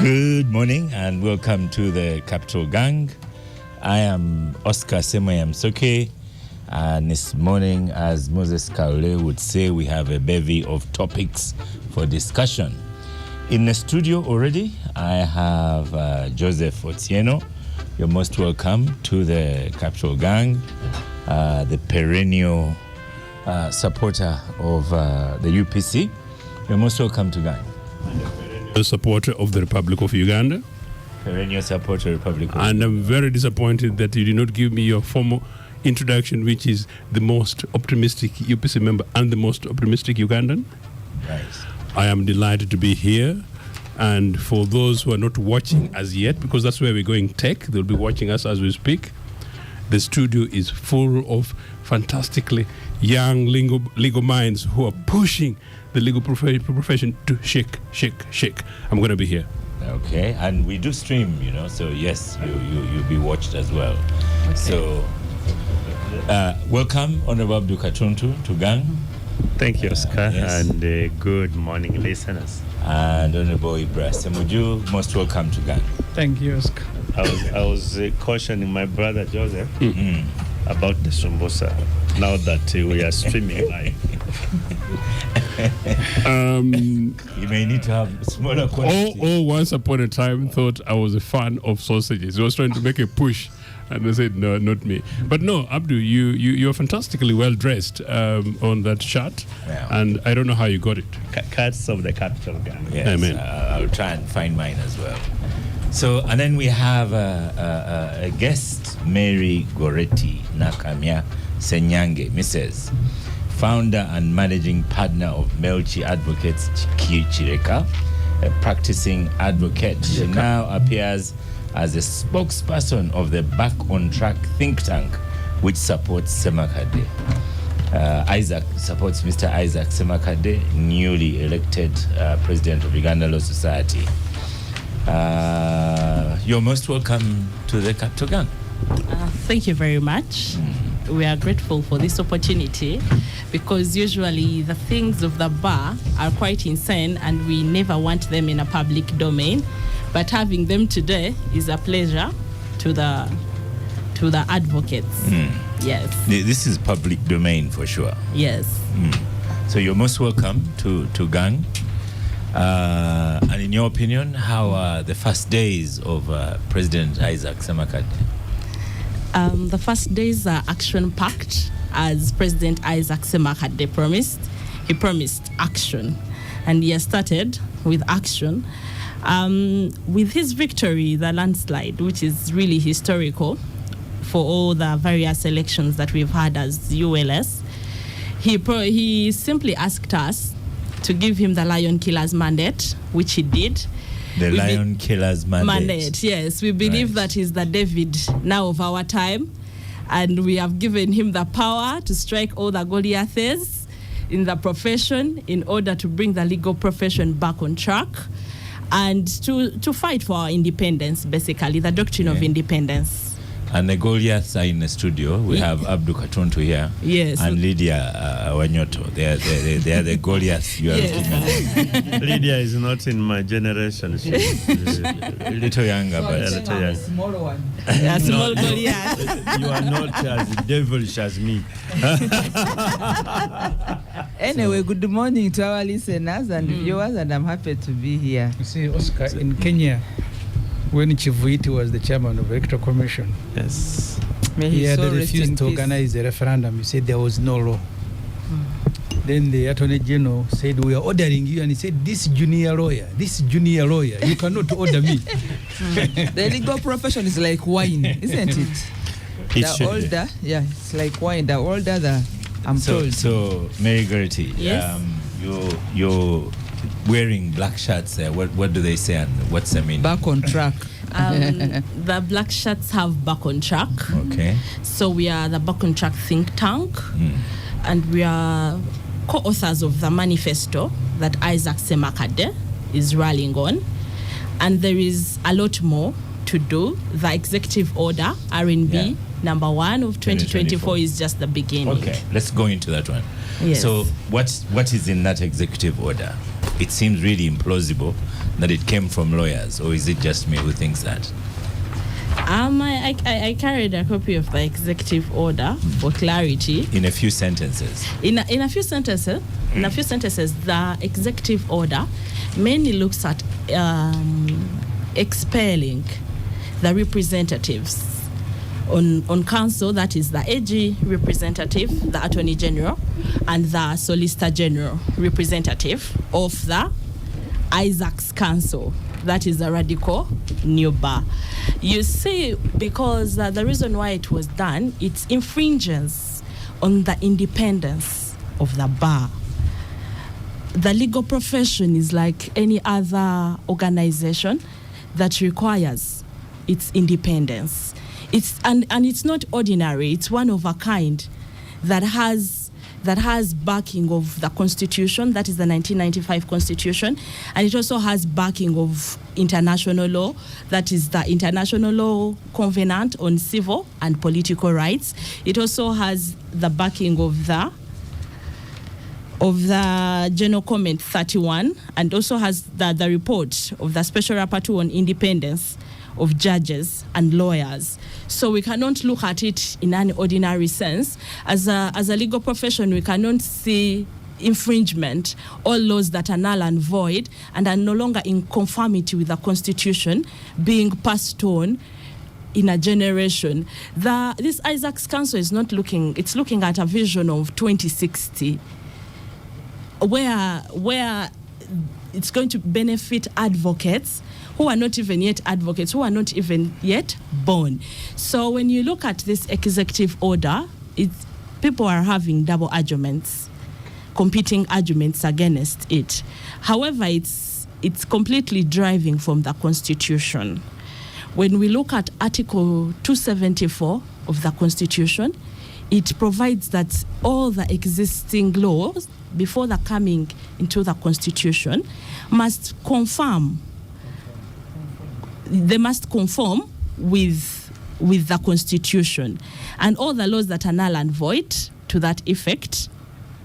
Good morning and welcome to the Capital Gang. I am Oscar Semoyamsoke, and this morning, as Moses Kaule would say, we have a bevy of topics for discussion. In the studio already, I have Joseph Otieno. You're most welcome to the Capital Gang, the perennial supporter of the UPC. You're most welcome to Gang. A supporter of the Republic of Uganda. Perennial supporter of the Republic of And Uganda. I'm very disappointed that you did not give me your formal introduction, which is the most optimistic UPC member and the most optimistic Ugandan. Nice. I am delighted to be here. And for those who are not watching as yet, because that's where we're going tech, they'll be watching us as we speak. The studio is full of fantastically young legal minds who are pushing the legal profession to shake. I'm going to be here. Okay, and we do stream, so yes, you'll be watched as well. Okay. So, welcome, Honorable Abdul Katuntu to Gang. Thank you, Oscar, yes. and good morning, listeners. And Honorable Ibrahim Semuju, most welcome to Gang. Thank you, Oscar. I was cautioning my brother Joseph about the Sumbosa now that we are streaming live. You may need to have smaller quantity. All once upon a time thought I was a fan of sausages. He was trying to make a push, and they said, no, not me. But no, Abdu, you're fantastically well dressed on that shot, Yeah. and I don't know how you got it. Cats of the Capital Gang. Yes, Amen. I'll try and find mine as well. So, and then we have a guest, Mary Goretti Nakamia Senyange, Mrs., founder and managing partner of Melchi Advocates Chireka, a practicing advocate. She now appears as a spokesperson of the Back on Track think tank, which supports Semakade. Isaac supports Mr. Isaac Semakade, newly elected president of Uganda Law Society. You're most welcome to the Capital Gang. Thank you very much. We are grateful for this opportunity because usually the things of the bar are quite insane and we never want them in a public domain. But having them today is a pleasure to the advocates. Yes. This is public domain for sure. Yes. So you're most welcome to Gang. And in your opinion, how are the first days of President Isaac Semakade? The first days are action-packed, as President Isaac Semakade promised. He promised action, and he has started with action. With his victory, the landslide, which is really historical for all the various elections that we've had as ULS, he simply asked us to give him the Lion Killers mandate, which he did. The Lion Killers mandate. Yes. We believe Right. that he's the David now of our time, and we have given him the power to strike all the Goliaths in the profession in order to bring the legal profession back on track and to fight for our independence, basically, the doctrine of independence. And the Goliaths are in the studio. We have Abdul Katuntu here. Yes. And Lydia Wanyoto. They are the Goliaths. You are Yes. Lydia is not in my generation. She's a little younger, but a little young. Smaller one. A small Goliath. You are not as devilish as me. Anyway, good morning to our listeners and viewers, and I'm happy to be here. You see, Oscar, in Kenya, when Chivuiti was the chairman of the Electoral Commission, Yes. May he he had so rest in refused to peace. organize a referendum. He said there was no law. Then the Attorney General said, we are ordering you. And he said, this junior lawyer, you cannot order me. The legal profession is like wine, isn't it? it The should be. older, it's like wine. The older I'm told. So Mary Gertie, Yes. you're wearing black shirts. What do they say and what's the meaning? Back on track. The black shirts have Back on Track. Okay. So we are the Back on Track think tank, and we are co-authors of the manifesto that Isaac Semakade is rallying on. And there is a lot more to do. The executive order, R&B, number 1 of 2024 is just the beginning. Okay, let's go into that one. Yes. So what is in that executive order? it seems really implausible that it came from lawyers, or is it just me who thinks that? I carried a copy of the executive order for clarity. In a few sentences. In a few sentences, the executive order mainly looks at expelling the representatives on council, that is the AG representative, the Attorney General, and the Solicitor General representative of the Isaacs Council, that is the radical new bar. You see, because the reason why it was done, it infringes on the independence of the bar. The legal profession is like any other organization that requires its independence. And it's not ordinary. It's one of a kind that has backing of the Constitution, that is the 1995 Constitution, and it also has backing of international law, that is the International Law Covenant on Civil and Political Rights. It also has the backing of the General Comment 31, and also has the report of the Special Rapporteur on Independence of Judges and Lawyers. So we cannot look at it in an ordinary sense. As a legal profession, we cannot see infringement, all laws that are null and void and are no longer in conformity with the Constitution being passed on in a generation. This Isaacs Council is not looking, it's looking at a vision of 2060 where it's going to benefit advocates who are not even yet advocates, who are not even yet born. So when you look at this executive order, people are having double arguments, competing arguments against it. However, it's completely deriving from the Constitution. When we look at Article 274 of the Constitution, it provides that all the existing laws, before the coming into the Constitution, must conform. They must conform with the Constitution. And all the laws that are null and void to that effect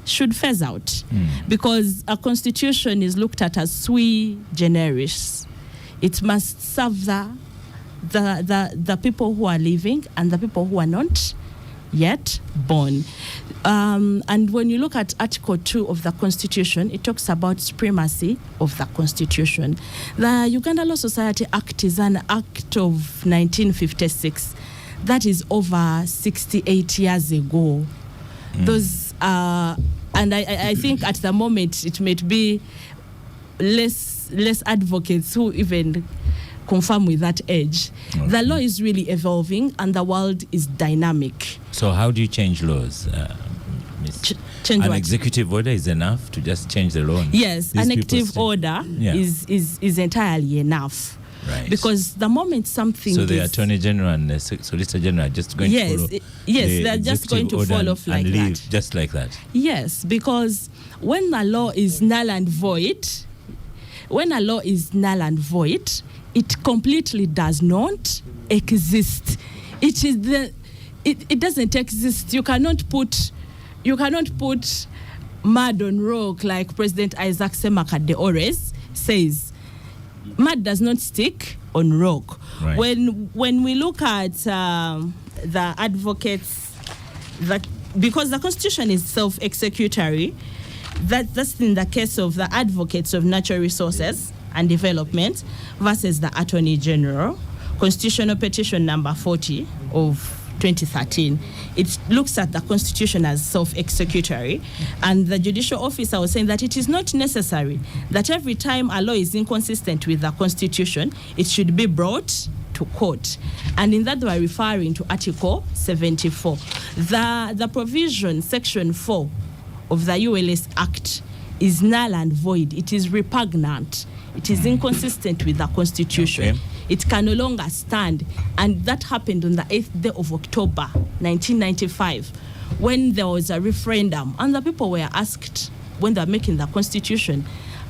should phase out. Because a Constitution is looked at as sui generis. It must serve the people who are living and the people who are not yet born. And when you look at Article 2 of the Constitution, it talks about supremacy of the Constitution. The Uganda Law Society Act is an act of 1956. That is over 68 years ago. Those and I think at the moment it might be less advocates who even conform with that age. Okay. The law is really evolving and the world is dynamic. So how do you change laws? Change an what? executive order is enough to just change the law? Yes, an executive order is entirely enough. Right. Because the moment something so the Attorney General and the Solicitor General are just going to follow they're just going to fall off like that. Just like that. Yes, because when a law is null and void, it completely does not exist. It doesn't exist. You cannot put mud on rock, like President Isaac Semakade always says. Mud does not stick on rock. Right. When we look at the advocates, because the Constitution is self-executory, that's in the case of the advocates of natural resources and development versus the Attorney General, Constitutional Petition number 40 of 2013. It looks at the Constitution as self-executory, and the judicial officer was saying that it is not necessary that every time a law is inconsistent with the Constitution, it should be brought to court. And in that, they were referring to Article 74. The provision, Section 4 of the ULS Act, is null and void. It is repugnant. It is inconsistent with the Constitution. Okay. It can no longer stand. And that happened on the 8th day of October, 1995, when there was a referendum. And the people were asked when they were making the Constitution.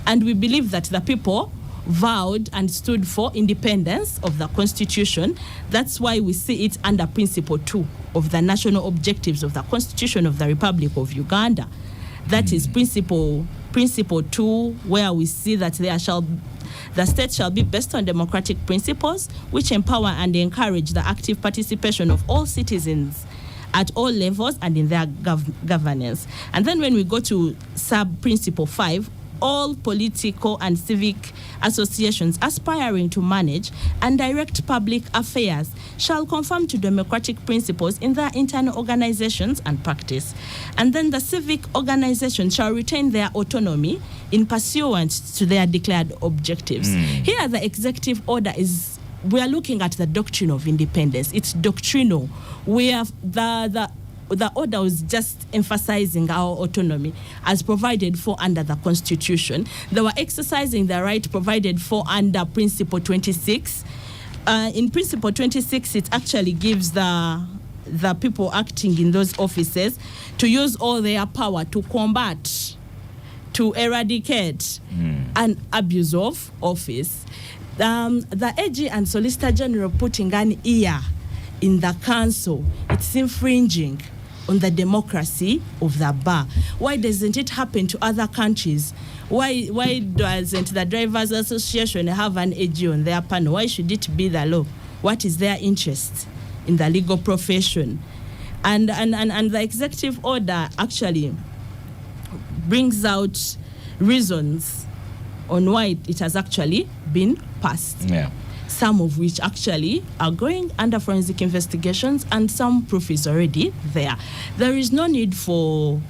And we believe that the people vowed and stood for independence of the Constitution. That's why we see it under Principle 2 of the national objectives of the Constitution of the Republic of Uganda. That is principle 2, where we see that the state shall be based on democratic principles which empower and encourage the active participation of all citizens at all levels and in their governance. And then when we go to sub-principle 5, all political and civic associations aspiring to manage and direct public affairs shall conform to democratic principles in their internal organizations and practice. And then the civic organizations shall retain their autonomy in pursuance to their declared objectives. Here, the executive order we are looking at the doctrine of independence. It's doctrinal. We have the order was just emphasizing our autonomy as provided for under the Constitution. They were exercising the right provided for under Principle 26. In Principle 26, it actually gives the people acting in those offices to use all their power to combat, to eradicate an abuse of office. The AG and Solicitor General putting an ear in the council, it's infringing on the democracy of the bar. Why doesn't it happen to other countries? Why doesn't the Drivers Association have an AG on their panel? Why should it be the law? What is their interest in the legal profession? And the executive order actually brings out reasons on why it has actually been passed. Yeah. Some of which actually are going under forensic investigations, and some proof is already there. There is no need for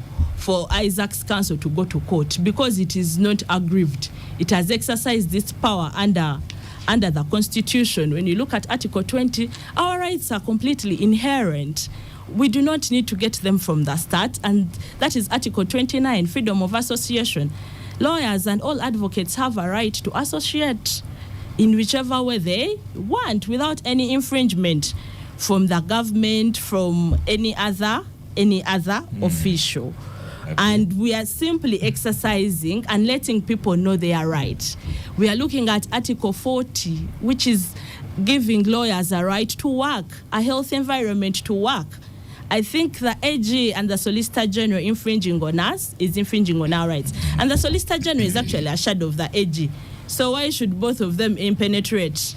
Isaac's counsel to go to court because it is not aggrieved. It has exercised this power under the Constitution. When you look at Article 20, our rights are completely inherent. We do not need to get them from the start, and that is Article 29, freedom of association. Lawyers and all advocates have a right to associate in whichever way they want without any infringement from the government, from any other official. Okay. And we are simply exercising and letting people know they are right. We are looking at Article 40, which is giving lawyers a right to work, a healthy environment to work. I think the AG and the Solicitor General infringing on us is infringing on our rights. And the Solicitor General is actually a shadow of the AG. So why should both of them penetrate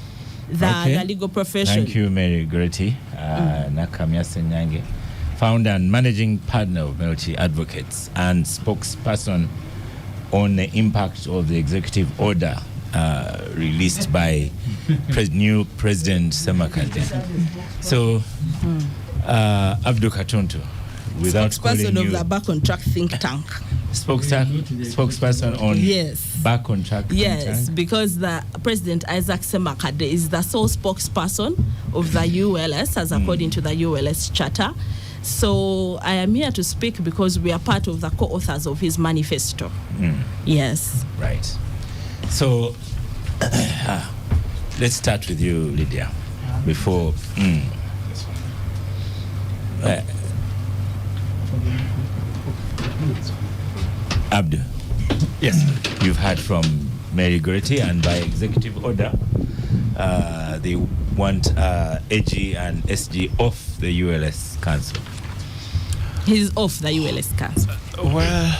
the legal profession? Thank you, Mary Goretti. Nakamya Senyange, founder and managing partner of Melty Advocates and spokesperson on the impact of the executive order released by new President Semakande. So, Abdul Katuntu, without spokesperson calling of the Back on Track think tank. Spokesperson on Back on Track think tank? Because the President Isaac Semakade is the sole spokesperson of the ULS, as according to the ULS charter. So I am here to speak because we are part of the co-authors of his manifesto. Yes. Right. So let's start with you, Lydia, before... Abdu. Yes. You've heard from Mary Goretti, and by executive order, they want AG and SG off the ULS Council. He's off the ULS Council. Well,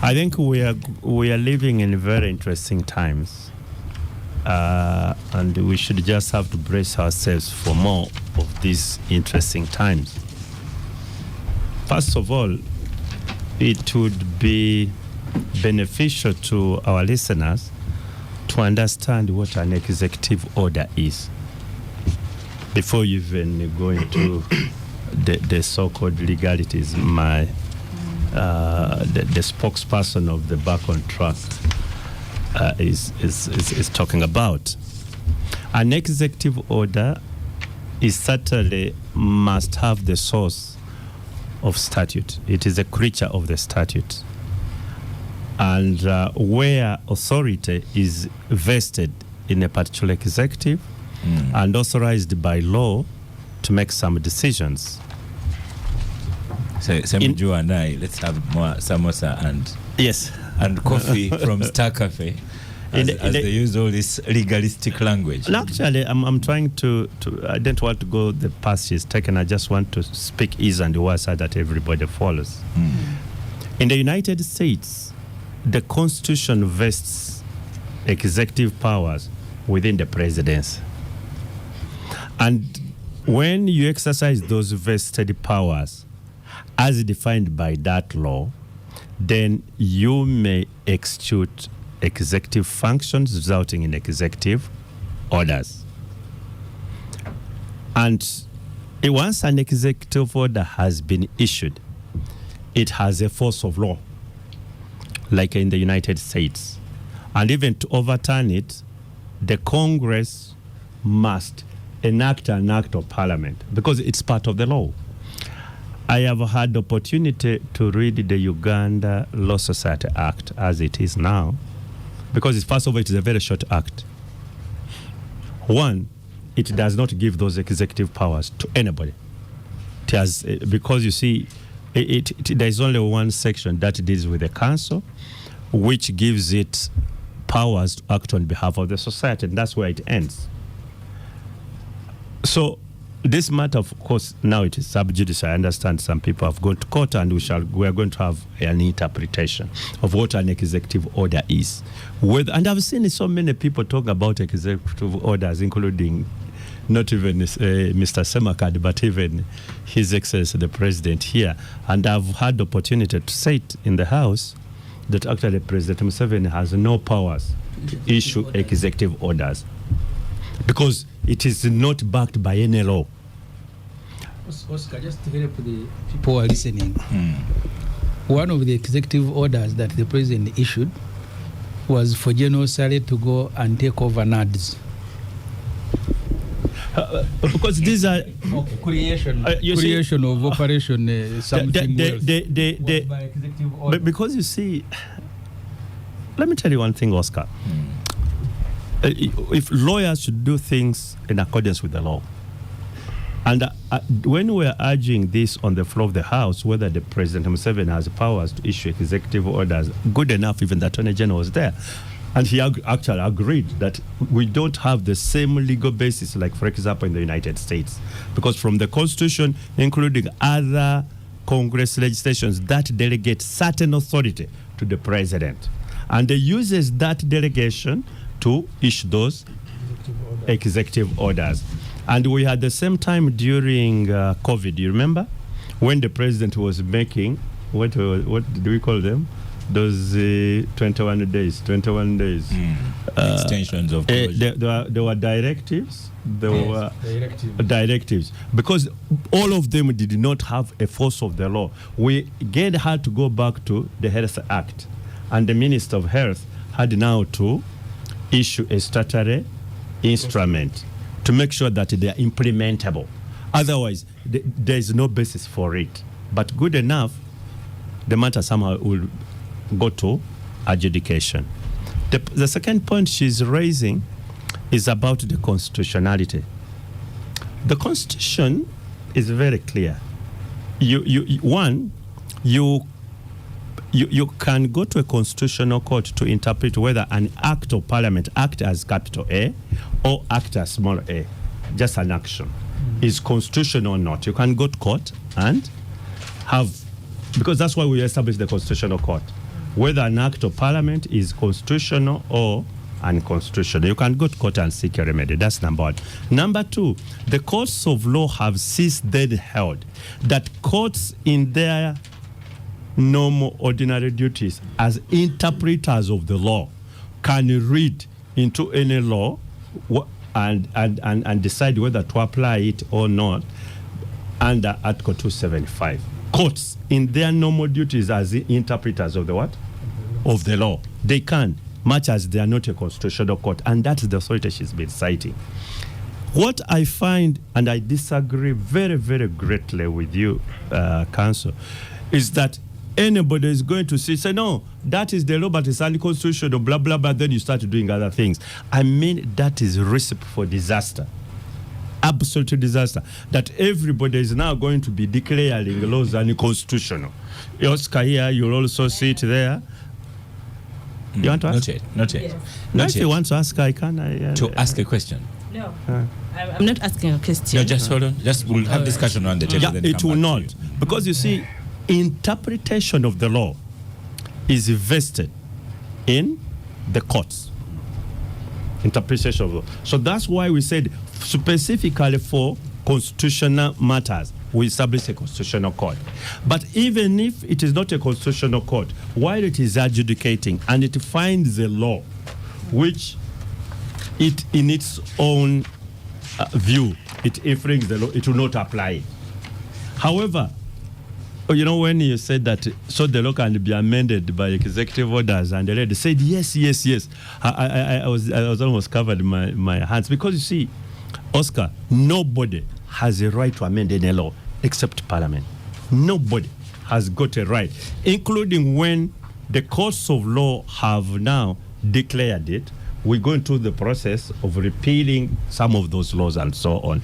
I think we are living in very interesting times, and we should just have to brace ourselves for more of these interesting times. First of all, it would be beneficial to our listeners to understand what an executive order is before you even go into the so-called legalities. The spokesperson of the Back on Track is talking about. An executive order is certainly must have the source of statute. It is a creature of the statute. And where authority is vested in a particular executive and authorized by law to make some decisions. So you and I, let's have more samosa and coffee from Star Cafe. As they use all this legalistic language. Actually, I'm trying to I don't want to go the path she's taken. I just want to speak ease and word so that everybody follows. In the United States, the Constitution vests executive powers within the presidency. And when you exercise those vested powers as defined by that law, then you may execute executive functions resulting in executive orders. And once an executive order has been issued, it has a force of law, like in the United States. And even to overturn it, the Congress must enact an act of parliament because it's part of the law. I have had the opportunity to read the Uganda Law Society Act as it is now, because first of all, it is a very short act. One, it does not give those executive powers to anybody. It has, because you see, there is only one section that deals with the council, which gives it powers to act on behalf of the society, and that's where it ends. So this matter, of course, now it is sub judice. I understand some people have gone to court, and we are going to have an interpretation of what an executive order is. And I've seen so many people talk about executive orders, including not even Mr. Semakad, but even His Excellency the President here. And I've had the opportunity to say it in the House that actually President Museveni has no powers to issue executive orders because it is not backed by any law. Oscar, just to help the people who are listening, one of the executive orders that the President issued was for General Sale to go and take over NADS. Because these are creation of operation something else. By executive order. But because you see, let me tell you one thing, Oscar. If lawyers should do things in accordance with the law, and when we're urging this on the floor of the House, whether the President Museveni has powers to issue executive orders, good enough, even the Attorney General was there. And he actually agreed that we don't have the same legal basis, like, for example, in the United States. Because from the Constitution, including other Congress legislations, that delegate certain authority to the President. And they uses that delegation to issue those executive orders. And we had the same time during COVID, you remember? When the President was making, what do we call them? Those 21 days. Extensions of closure. There were directives. There were directives. Because all of them did not have a force of the law. We again had to go back to the Health Act. And the Minister of Health had now to issue a statutory instrument to make sure that they are implementable. Otherwise, there is no basis for it. But good enough, the matter somehow will go to adjudication. The second point she's raising is about the constitutionality. The Constitution is very clear. You can go to a constitutional court to interpret whether an act of parliament, act as capital A or act as small a, just an action, is constitutional or not. You can go to court and have, because that's why we established the constitutional court, whether an act of parliament is constitutional or unconstitutional. You can go to court and seek a remedy. That's number one. Number two, the courts of law have since then held that courts in their normal ordinary duties as interpreters of the law can read into any law and decide whether to apply it or not under Article 275. Courts in their normal duties as interpreters of the what? Of the law. They can, much as they are not a constitutional court, and that's the authority she's been citing. What I find, and I disagree very, very greatly with you, Counsel, is that anybody is going to say, no, that is the law, but it's unconstitutional, blah, blah, blah, then you start doing other things. I mean, that is recipe for disaster. Absolute disaster. That everybody is now going to be declaring laws unconstitutional. Oscar here, you'll also see it there. You want to ask? Not yet. If you want to ask, I can. Ask a question. No. I'm not asking a question. No, just hold on. We'll have discussion on the table. Yeah, it will not. Because you see, interpretation of the law is vested in the courts. Interpretation of law. So that's why we said specifically for constitutional matters, we establish a constitutional court. But even if it is not a constitutional court, while it is adjudicating and it finds a law which it in its own view, it infringes the law, it will not apply it. However, you know, when you said that, so the law can be amended by executive orders, and the lady said, yes. I was almost covered my hands, because you see, Oscar, nobody has a right to amend any law except Parliament. Nobody has got a right, including when the courts of law have now declared it. We're going through the process of repealing some of those laws and so on.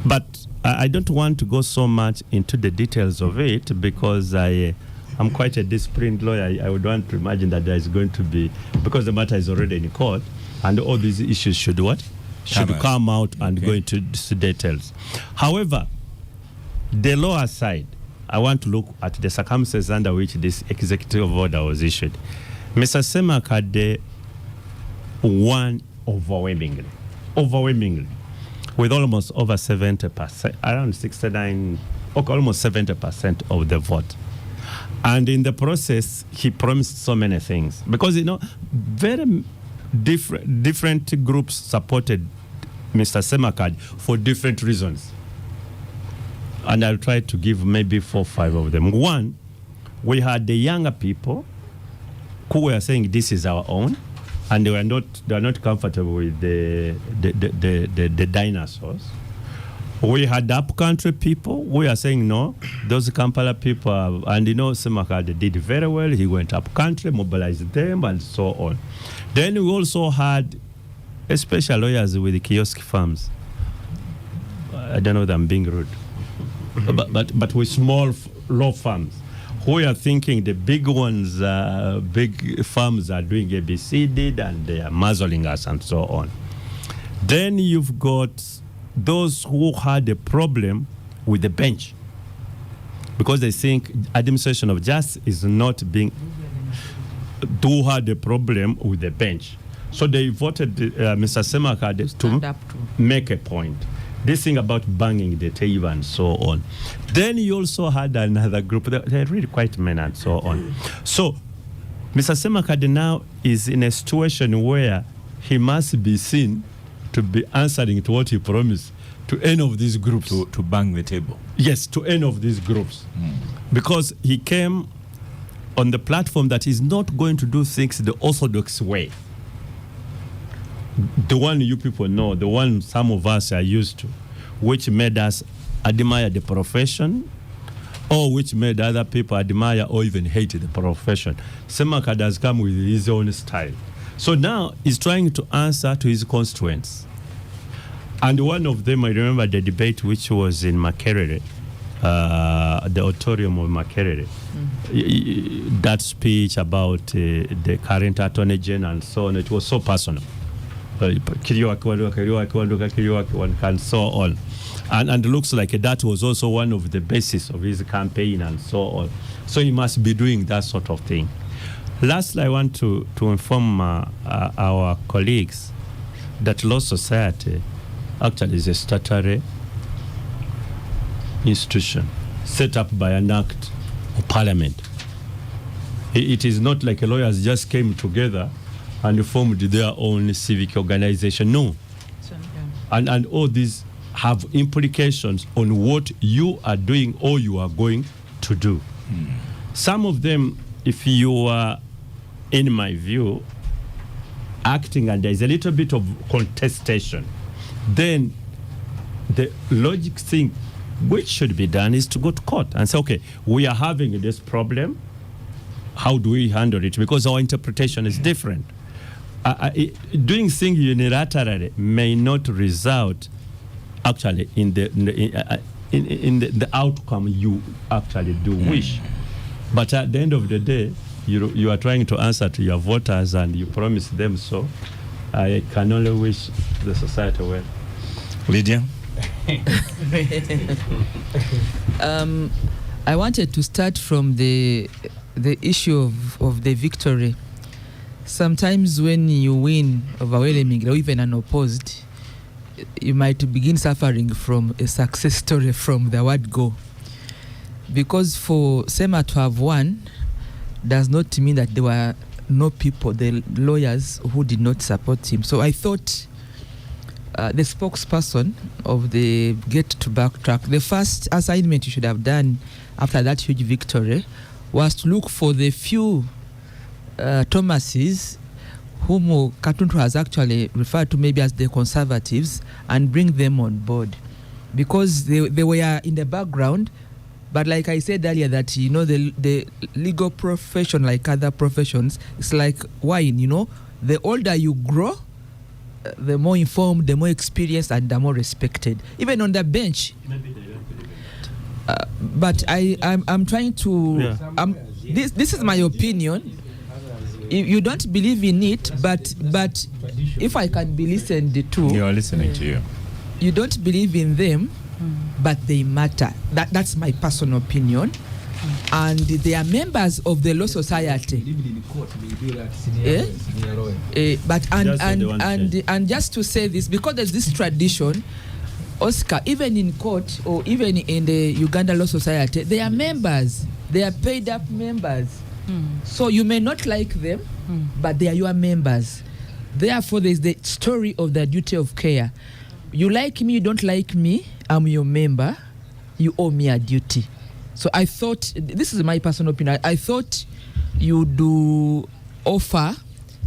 But I don't want to go so much into the details of it, because I'm quite a disciplined lawyer. I would want to imagine that there is going to be, because the matter is already in court, and all these issues should what? Should come out and go into the details. However, the law aside, I want to look at the circumstances under which this executive order was issued. Mr. Semakade won overwhelmingly, with almost over 70%, around 69, almost 70% of the vote. And in the process, he promised so many things. Because, you know, very different groups supported Mr. Semakade for different reasons. And I'll try to give maybe 4 or 5 of them. One, we had the younger people who were saying this is our own, and they are not comfortable with the dinosaurs. We had upcountry people who are saying no, those Kampala people and you know, Semakade did very well. He went upcountry, mobilized them, and so on. Then we also had special lawyers with the kiosk farms. I don't know that I'm being rude, but with small law firms, who are thinking the big ones, big firms are doing ABCD and they are muzzling us and so on. Then you've got those who had a problem with the bench, because they think administration of justice is not being, who had a problem with the bench. So they voted Mr. Semakade to make a point. This thing about banging the table and so on. Then you also had another group, they're really quite many and so on. So Mr. Semakade now is in a situation where he must be seen to be answering to what he promised to any of these groups. To bang the table. Yes, to any of these groups. Because he came on the platform that he's not going to do things the orthodox way. The one you people know, the one some of us are used to, which made us admire the profession, or which made other people admire or even hate the profession. Semakade has come with his own style. So now he's trying to answer to his constituents. And one of them, I remember the debate which was in Makerere, the auditorium of Makerere. That speech about the current Attorney General and so on, it was so personal. And so on. And it looks like that was also one of the basis of his campaign and so on. So he must be doing that sort of thing. Lastly, I want to inform our colleagues that Law Society actually is a statutory institution set up by an act of Parliament. It is not like lawyers just came together and formed their own civic organization. No. And all these have implications on what you are doing or you are going to do. Some of them, if you are, in my view, acting and there's a little bit of contestation, then the logic thing which should be done is to go to court and say, okay, we are having this problem. How do we handle it? Because our interpretation is different. Doing things unilaterally may not result actually in the outcome you actually do wish. But at the end of the day, you are trying to answer to your voters and you promise them so. I can only wish the society well. Lydia? I wanted to start from the the issue of the victory. Sometimes when you win overwhelmingly or even unopposed, you might begin suffering from a success story from the word go. Because for Sema to have won does not mean that there were no people, the lawyers, who did not support him. So I thought the spokesperson of the Get to Backtrack, the first assignment you should have done after that huge victory was to look for the few Thomases whom Katuntu has actually referred to maybe as the conservatives and bring them on board, because they were in the background. But like I said earlier, that the legal profession, like other professions, it's like wine. The older you grow, the more informed, the more experienced, and the more respected, even on the bench. But I'm trying to. This is my opinion. You don't believe in it, but if I can be listened to, you are listening to you. You don't believe in them, but they matter. That's my personal opinion. And they are members of the law society. And just to say this, because there's this tradition, Oscar, even in court or even in the Uganda Law Society, they are members. They are paid up members. So you may not like them, but they are your members. Therefore, there's the story of the duty of care. You like me, you don't like me, I'm your member, you owe me a duty. So I thought, this is my personal opinion, I thought you do offer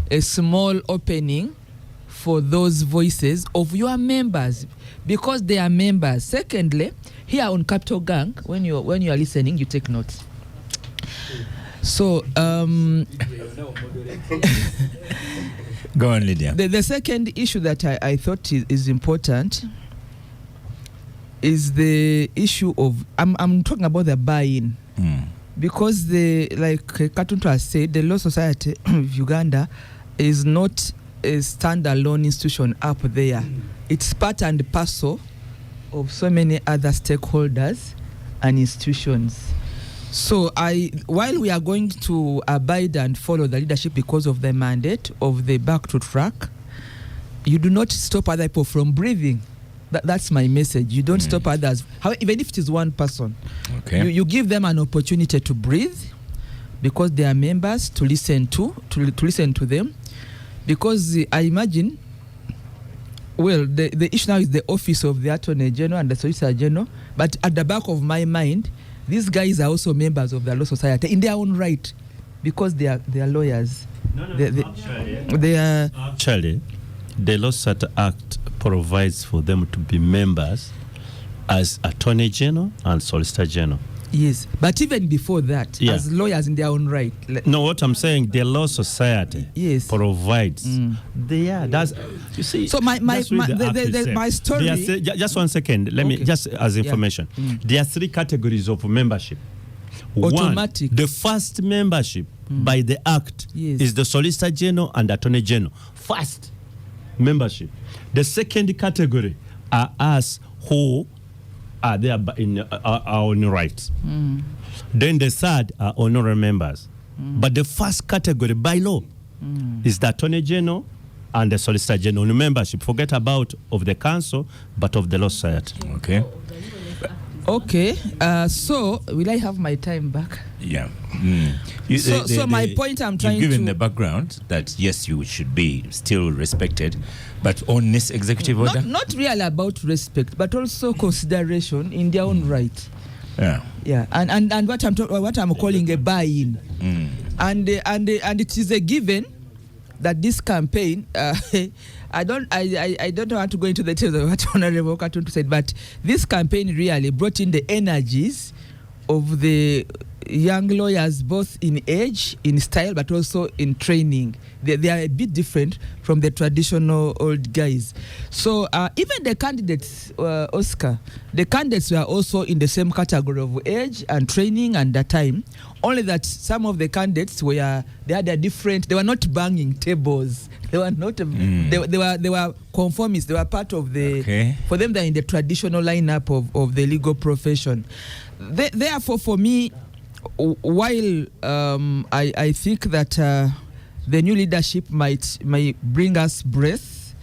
a small opening for those voices of your members, because they are members. Secondly, here on Capital Gang, when you are listening, you take notes. So, go on, Lydia. The second issue that I thought is important is the issue of, I'm talking about the buy-in. Because like Katuntu has said, the Law Society of Uganda is not a standalone institution up there. It's part and parcel of so many other stakeholders and institutions. So while we are going to abide and follow the leadership because of the mandate of the back to track, you do not stop other people from breathing. That's my message. You don't stop others, even if it is one person. Okay. You give them an opportunity to breathe, because they are members, to listen to listen to them. Because I imagine, well, the issue now is the office of the Attorney General and the Solicitor General, but at the back of my mind, these guys are also members of the Law Society in their own right, because they are lawyers. Actually, the Law Society Act provides for them to be members as Attorney General and Solicitor General. Yes, but even before that, as lawyers in their own right. No, what I'm saying, the Law Society provides. That's, you see. So my story. Just 1 second. Let me just as information. There are 3 categories of membership. Automatic. One, the first membership by the Act is the Solicitor General and Attorney General. First membership. The second category are us who are there in our own rights. Then the third are honorary members. But the first category by law is the Attorney General and the Solicitor General membership. Forget about of the council, but of the Law Society. Okay. So will I have my time back? Yeah. So my point I'm trying to... Given the background that, yes, you should be still respected, but on this executive order? Not really about respect, but also consideration in their own right. Yeah. And what I'm calling a buy-in. And it is a given that this campaign, I don't want to go into the details of what Honorable Katuntu said, but this campaign really brought in the energies of the young lawyers, both in age, in style, but also in training. They are a bit different from the traditional old guys. So even the candidates, Oscar, the candidates were also in the same category of age and training and the time. Only that some of the candidates they had a different. They were not banging tables. They were not. They were conformists. They were part of the. For them, they're in the traditional lineup of the legal profession. Therefore, for me, while I think that the new leadership might bring us breath,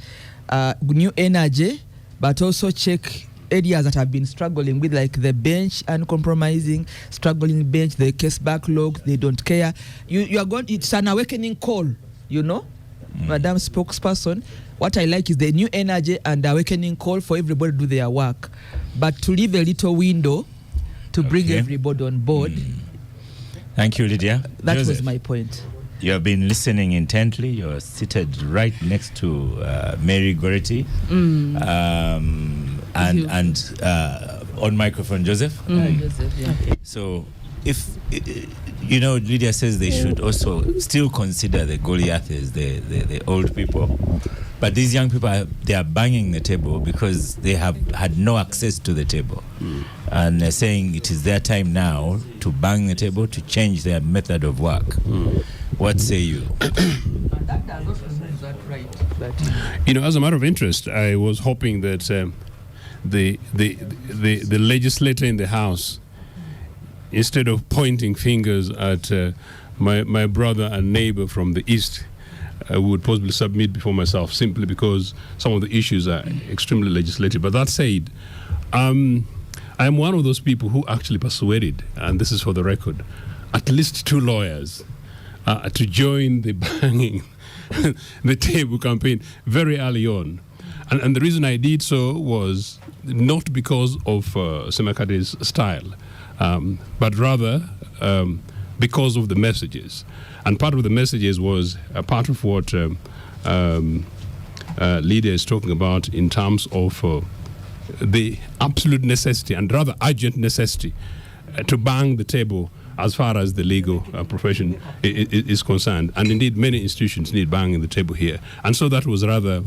new energy, but also check areas that have been struggling with, like the bench, uncompromising, struggling bench, the case backlog, they don't care. You are going. It's an awakening call, you know, Madam Spokesperson. What I like is the new energy and awakening call for everybody to do their work, but to leave a little window to bring everybody on board. Thank you, Lydia. That Joseph, was my point. You have been listening intently. You're seated right next to Mary Goretti. And on microphone, Joseph. Joseph, yeah. So, if you know, Lydia says they should also still consider the Goliaths, the old people, but these young people they are banging the table because they have had no access to the table, and they're saying it is their time now to bang the table to change their method of work. What say you? That does not remove that right. But You know, as a matter of interest, I was hoping that the legislator in the House, instead of pointing fingers at my brother and neighbor from the East, would possibly submit before myself, simply because some of the issues are extremely legislative. But that said, I'm one of those people who actually persuaded, and this is for the record, at least 2 lawyers to join the banging the table campaign very early on. And the reason I did so was not because of Semakade's style, but rather because of the messages. And part of the messages was part of what Lydia is talking about in terms of the absolute necessity and rather urgent necessity to bang the table as far as the legal profession is concerned. And indeed, many institutions need banging the table here. And so that was rather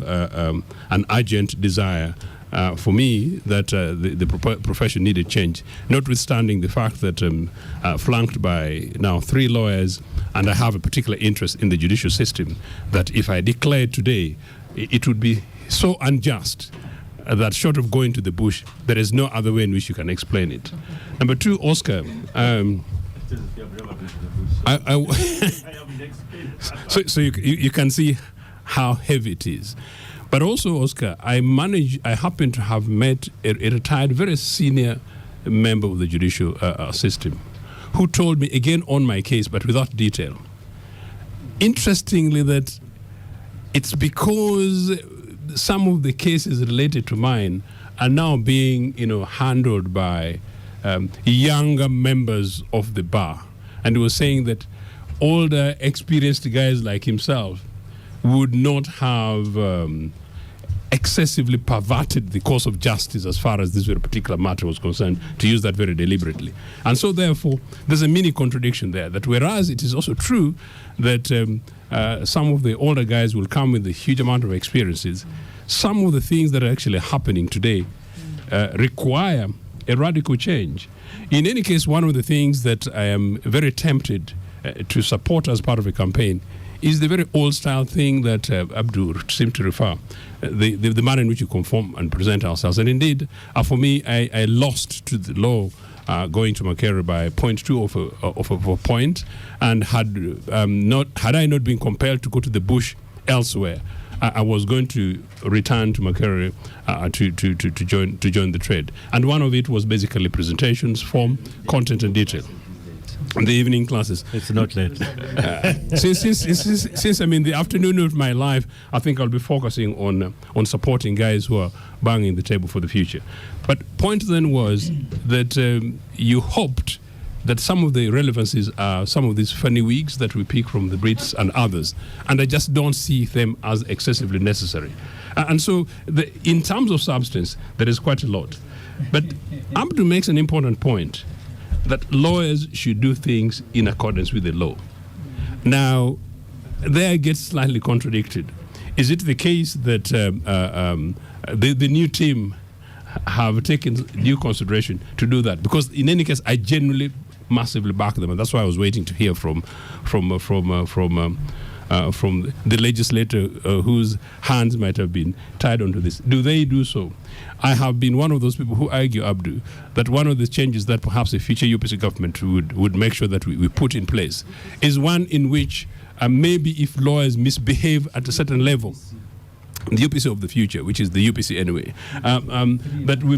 an urgent desire for me that the profession needed change, notwithstanding the fact that flanked by now 3 lawyers, and I have a particular interest in the judicial system, that if I declared today, it would be so unjust that short of going to the bush, there is no other way in which you can explain it. Number 2, Oscar. So you can see how heavy it is. But also, Oscar, I happen to have met a retired, very senior member of the judicial system who told me, again on my case, but without detail, interestingly, that it's because some of the cases related to mine are now being, handled by younger members of the bar. And he was saying that older, experienced guys like himself would not have excessively perverted the course of justice as far as this very particular matter was concerned, to use that very deliberately. And so therefore, there's a mini contradiction there, that whereas it is also true that some of the older guys will come with a huge amount of experiences, some of the things that are actually happening today require a radical change. In any case, one of the things that I am very tempted to support as part of a campaign is the very old-style thing that Abdul seemed to refer, the manner in which you conform and present ourselves. And indeed, for me, I lost to the law going to Makerere by 0.2 of a point, and had I not been compelled to go to the bush elsewhere, I was going to return to Makerere to join the trade. And one of it was basically presentations, form, content, and detail. The evening classes. It's not late. Since I'm in the afternoon of my life, I think I'll be focusing on supporting guys who are banging the table for the future. But point then was that you hoped that some of the relevancies are some of these funny wigs that we pick from the Brits and others, and I just don't see them as excessively necessary. And so in terms of substance, there is quite a lot. But Abdu makes an important point, that lawyers should do things in accordance with the law. Now, there gets slightly contradicted. Is it the case that the new team have taken due consideration to do that? Because in any case, I genuinely massively back them, and that's why I was waiting to hear from from the legislator whose hands might have been tied onto this. Do they do so? I have been one of those people who argue, Abdu, that one of the changes that perhaps a future UPC government would make sure that we put in place is one in which maybe if lawyers misbehave at a certain level, the UPC of the future, which is the UPC anyway, that we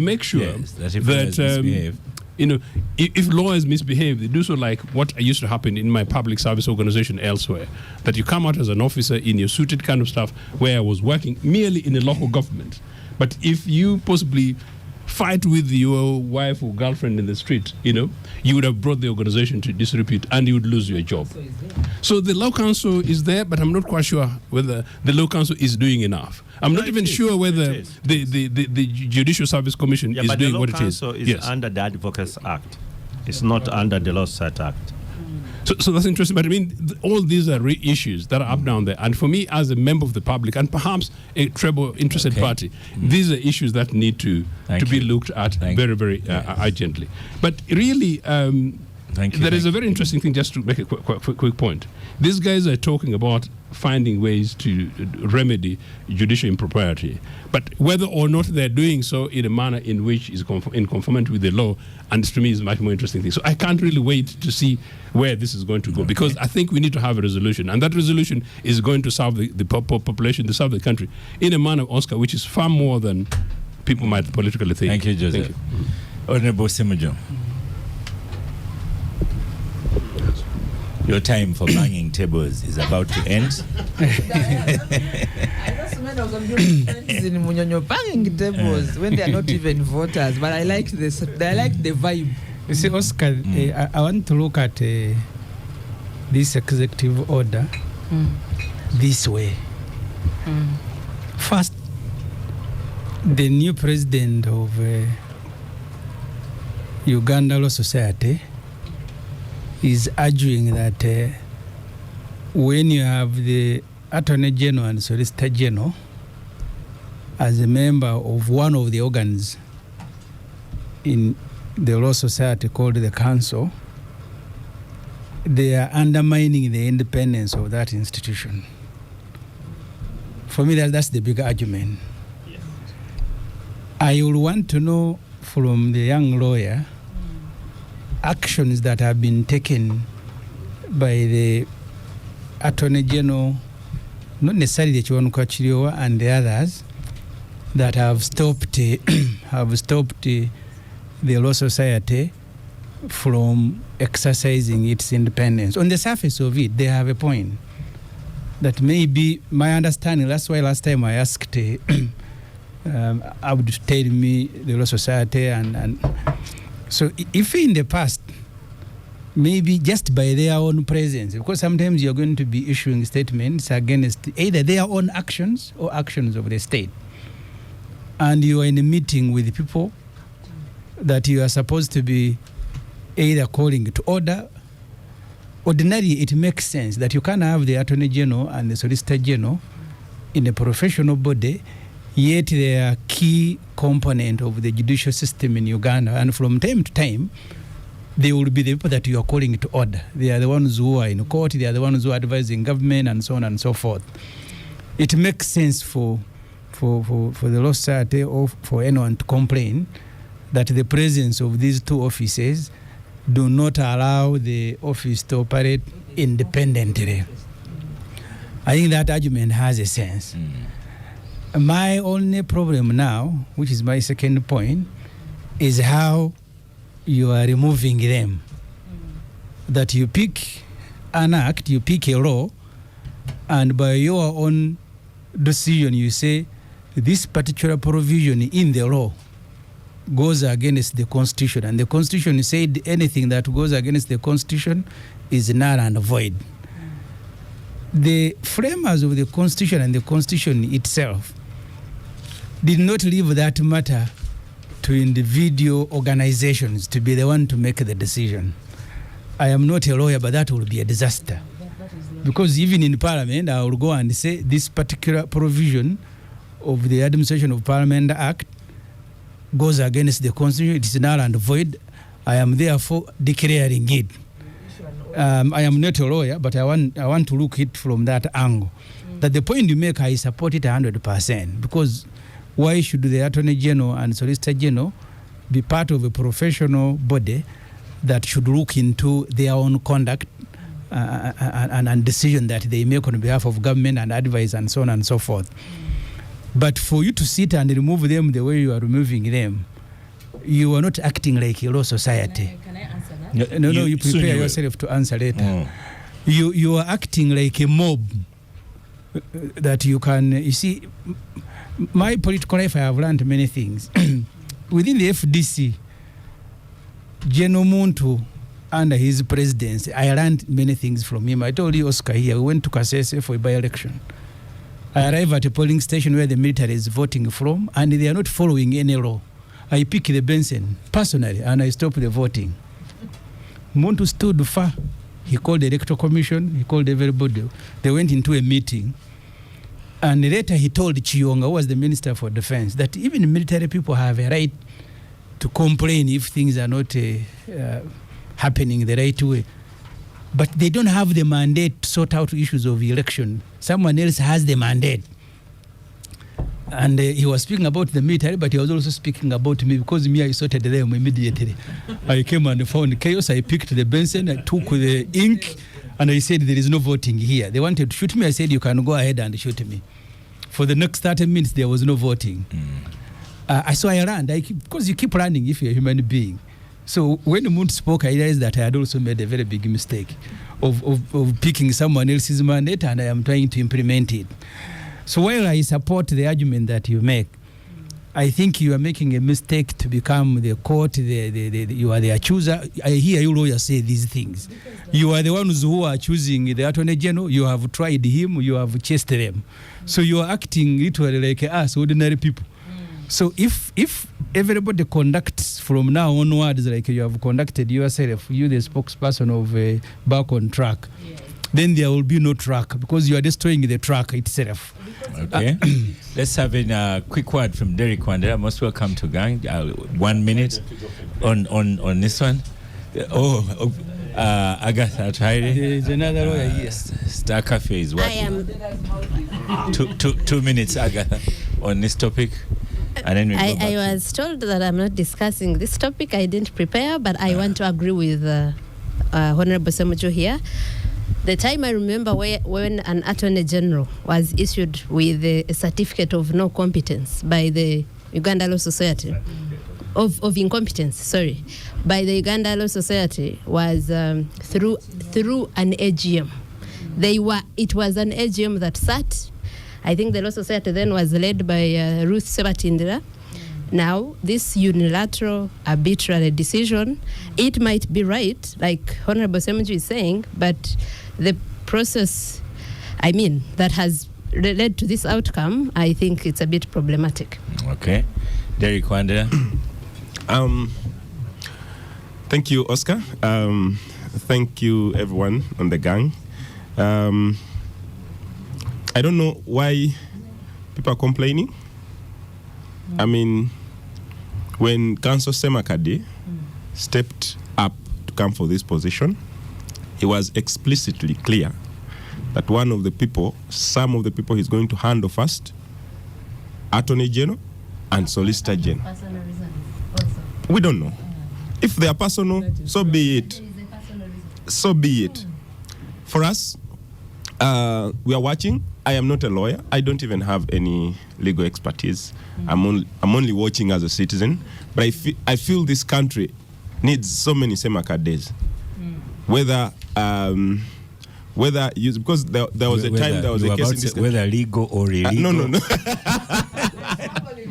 make sure that if lawyers misbehave, they do so like what used to happen in my public service organization elsewhere, that you come out as an officer in your suited kind of stuff, where I was working merely in a local government. But if you possibly fight with your wife or girlfriend in the street, you would have brought the organization to disrepute and you would lose your job. So the Law Council is there, but I'm not quite sure whether the Law Council is doing enough. I'm not even sure whether the Judicial Service Commission is doing what it is. The Law Council is under the Advocacy Act. It's not under the Law Society Act. So that's interesting. But I mean, all these are issues that are up down there. And for me, as a member of the public, and perhaps a treble interested party, these are issues that need to be looked at very, very urgently. But really, there is a very interesting thing, just to make a quick point. These guys are talking about finding ways to remedy judicial impropriety. But whether or not they're doing so in a manner in which is in conformity with the law, and to me is a much more interesting thing. So I can't really wait to see where this is going to go, because I think we need to have a resolution, and that resolution is going to serve the population, to serve the country in a manner, Oscar, which is far more than people might politically think. Thank you, Joseph. Thank you. Honorable Simujo. Your time for banging tables is about to end. Banging tables when they are not even voters, but I like this. I like the vibe. You see, Oscar, I want to look at this executive order this way. First, the new president of Uganda Law Society is arguing that when you have the Attorney General and Solicitor General as a member of one of the organs in the Law Society called the Council, they are undermining the independence of that institution. For me, that's the big argument. Yes. I would want to know from the young lawyer actions that have been taken by the Attorney General, not necessarily the Chiwanuka Chiriowa and the others, that have stopped the Law Society from exercising its independence. On the surface of it, they have a point. That may be my understanding. That's why last time I asked, I would tell me the Law Society and so if in the past, maybe just by their own presence, because sometimes you're going to be issuing statements against either their own actions or actions of the state, and you are in a meeting with people that you are supposed to be either calling to order. Ordinarily, it makes sense that you can have the Attorney General and the Solicitor General in a professional body, yet they are key component of the judicial system in Uganda, and from time to time, they will be the people that you are calling to order. They are the ones who are in court, they are the ones who are advising government, and so on and so forth. It makes sense for the Law Society or for anyone to complain that the presence of these two offices do not allow the office to operate independently. I think that argument has a sense. My only problem now, which is my second point, is how you are removing them. That you pick an act, you pick a law, and by your own decision you say, this particular provision in the law goes against the Constitution, and the Constitution said anything that goes against the Constitution is null and void. The framers of the Constitution and the Constitution itself did not leave that matter to individual organizations to be the one to make the decision. I am not a lawyer, but that will be a disaster. Because even in Parliament, I will go and say this particular provision of the Administration of Parliament Act goes against the Constitution, it is null and void. I am therefore declaring it. I am not a lawyer, but I want to look it from that angle. That the point you make, I support it 100%, because why should the Attorney General and Solicitor General be part of a professional body that should look into their own conduct and decision that they make on behalf of government and advice and so on and so forth. But for you to sit and remove them the way you are removing them, you are not acting like a law society. Can I answer that? No, you prepare yourself to answer later. You are acting like a mob that you can, you see, my political life, I have learned many things. Within the FDC, General Muntu, under his presidency, I learned many things from him. I told you, Oscar, here, we went to Kasese for a by-election. I arrive at a polling station where the military is voting from, and they are not following any law. I pick the Benson personally, and I stop the voting. Muntu stood far. He called the Electoral Commission, he called everybody. They went into a meeting. And later he told Chiyonga, who was the Minister for Defense, that even military people have a right to complain if things are not happening the right way. But they don't have the mandate to sort out issues of election. Someone else has the mandate. And he was speaking about the military, but he was also speaking about me, because me, I sorted them immediately. I came and found chaos. I picked the Benson, I took the ink, and I said, there is no voting here. They wanted to shoot me. I said, you can go ahead and shoot me. For the next 30 minutes, there was no voting. So I ran, because you keep running if you're a human being. So when the Moon spoke, I realized that I had also made a very big mistake of picking someone else's mandate, and I am trying to implement it. So while I support the argument that you make, I think you are making a mistake to become the court, you are the accuser. I hear you lawyers say these things. You are the ones who are choosing the Attorney General. You have tried him, you have chased them. So you are acting literally like us, ordinary people. So if everybody conducts from now onwards like you have conducted yourself, you the spokesperson of Back on Track, then there will be no track, because you are destroying the track itself. Okay. Let's have a quick word from Derek Wandera. Most welcome to gang. 1 minute on this one. Agatha Traire. There is another lawyer, yes. Star Cafe is what? I am 2 minutes, Agatha, on this topic. And then I was told that I'm not discussing this topic. I didn't prepare, but I want to agree with Honorable Semujo here. The time I remember when an Attorney General was issued with a certificate of no competence by the Uganda Law Society, of incompetence, sorry, by the Uganda Law Society was through an AGM. It was an AGM that sat. I think the Law Society then was led by Ruth Sebatindira. Now, this unilateral, arbitrary decision, it might be right, like Honorable Semuju is saying, but the process, that has led to this outcome, I think it's a bit problematic. Okay. Derek Wandera. Thank you, Oscar. Thank you, everyone on the gang. I don't know why people are complaining. When Council Semakade stepped up to come for this position, it was explicitly clear that some of the people he's going to handle first, Attorney General and Solicitor General. We don't know. If they are personal, so be it. So be it. For us, we are watching. I am not a lawyer. I don't even have any legal expertise. I'm only watching as a citizen. But I feel this country needs so many Semakades. Whether because there was a time there was a case in this whether legal or illegal. No.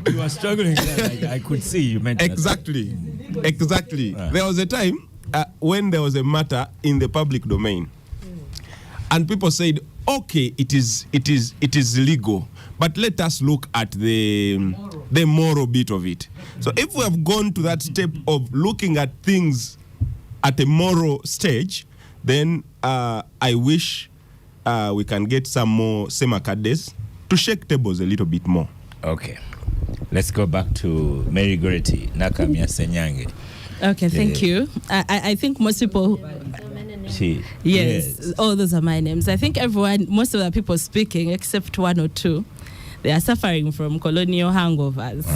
You are struggling. I could see you meant exactly. There was a time when there was a matter in the public domain, and people said, "Okay, it is legal, but let us look at the moral bit of it." So if we have gone to that step of looking at things at a moral stage, then I wish we can get some more Semakades to shake tables a little bit more. Okay. Let's go back to Mary Goretti, Nakamia Senyange. Okay, thank you. I think most people... Yes, all those are my names. I think most of the people speaking, except one or two, they are suffering from colonial hangovers.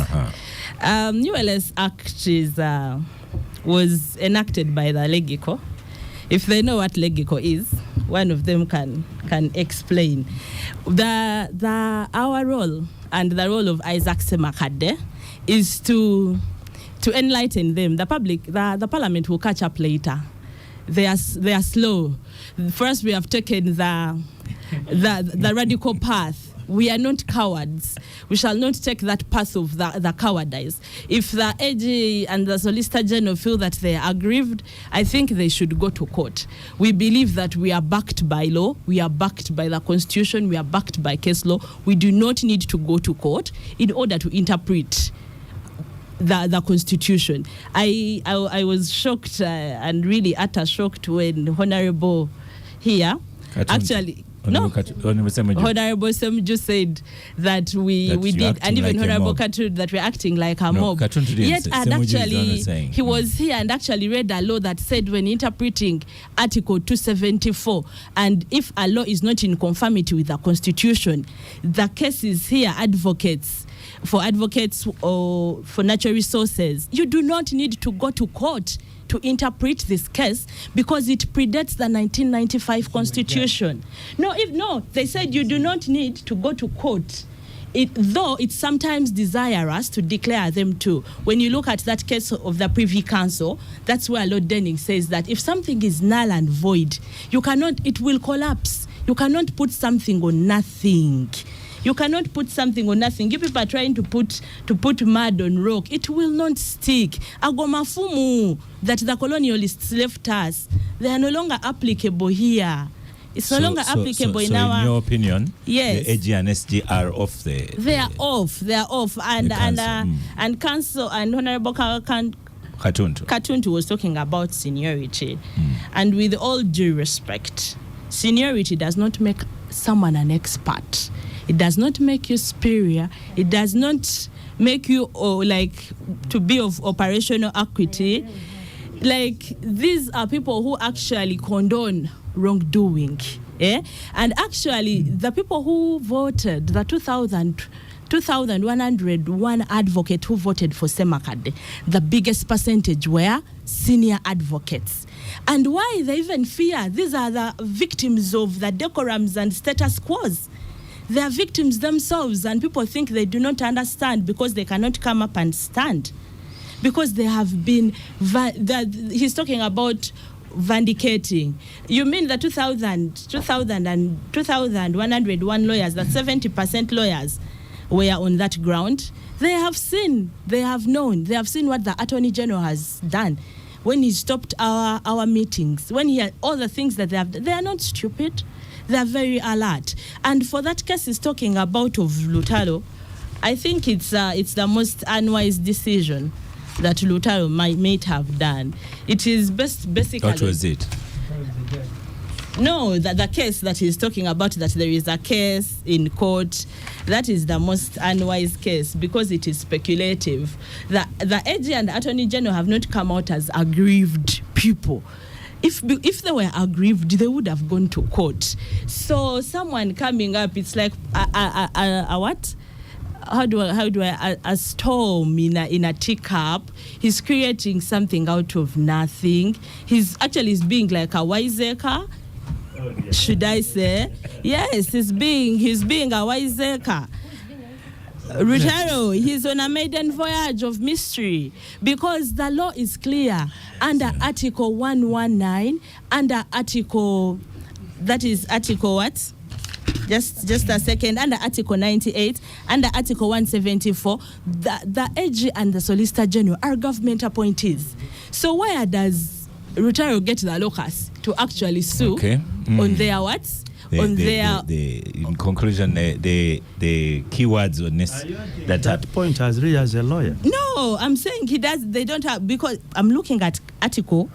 ULS Act was enacted by the Legico. If they know what Legico is, one of them can explain. Our role and the role of Isaac Semakade is to enlighten them. The public, the parliament will catch up later. They are slow. First, we have taken the radical path. We are not cowards. We shall not take that path of the cowardice. If the AG and the Solicitor General feel that they are aggrieved, I think they should go to court. We believe that we are backed by law, we are backed by the Constitution, we are backed by case law. We do not need to go to court in order to interpret the Constitution. I was shocked and really utter shocked when Honorable here actually. Honorable Semju said that we did, and even like Honorable Katun, that we're acting like a mob. Yet, and actually, he was here and actually read a law that said when interpreting Article 274, and if a law is not in conformity with the Constitution, the case is here, advocates or for natural resources, you do not need to go to court to interpret this case because it predates the 1995 Constitution. No, they said you do not need to go to court. Though it's sometimes desirous to declare them too. When you look at that case of the Privy Council, that's where Lord Denning says that if something is null and void, it will collapse. You cannot put something on nothing. You cannot put something on nothing. You people are trying to put mud on rock. It will not stick. Agomafumu that the colonialists left us, they are no longer applicable here. It's no longer applicable in our... in your opinion, yes, the AG and SG are off the... They are off. And Council and Honorable Katuntu was talking about seniority. And with all due respect, seniority does not make someone an expert. It does not make you superior. It does not make you to be of operational equity. Like, these are people who actually condone wrongdoing. And actually, the people who voted, the 2,101 advocates who voted for Semakade, the biggest percentage were senior advocates. And why they even fear? These are the victims of the decorums and status quos. They are victims themselves, and people think they do not understand because they cannot come up and stand. Because they have been... he's talking about vindicating. You mean the 2,101 lawyers, that 70% lawyers were on that ground? They have seen, they have known, they have seen what the Attorney General has done when he stopped our meetings, when he had all the things that they have done. They are not stupid. They are very alert. And for that case he's talking about of Lutalo, I think it's the most unwise decision that Lutalo might have done. It is basically... What was it? No, the case that he's talking about, that there is a case in court, that is the most unwise case because it is speculative. The AG and the Attorney General have not come out as aggrieved people. If they were aggrieved, they would have gone to court. So someone coming up, it's like a what? How do I a storm in a teacup? He's creating something out of nothing. He's being like a wiseacre. Should I say? Yes, he's being a wiseacre. Rutaro, he's on a maiden voyage of mystery because the law is clear under Article 119, under Article, that is Article what? Just a second, under Article 98, under Article 174, the AG and the Solicitor General are government appointees. So where does Rutaro get the locus to actually sue on their what? In conclusion, the keywords on this that point as really as a lawyer. No, I'm saying they don't have, because I'm looking at Article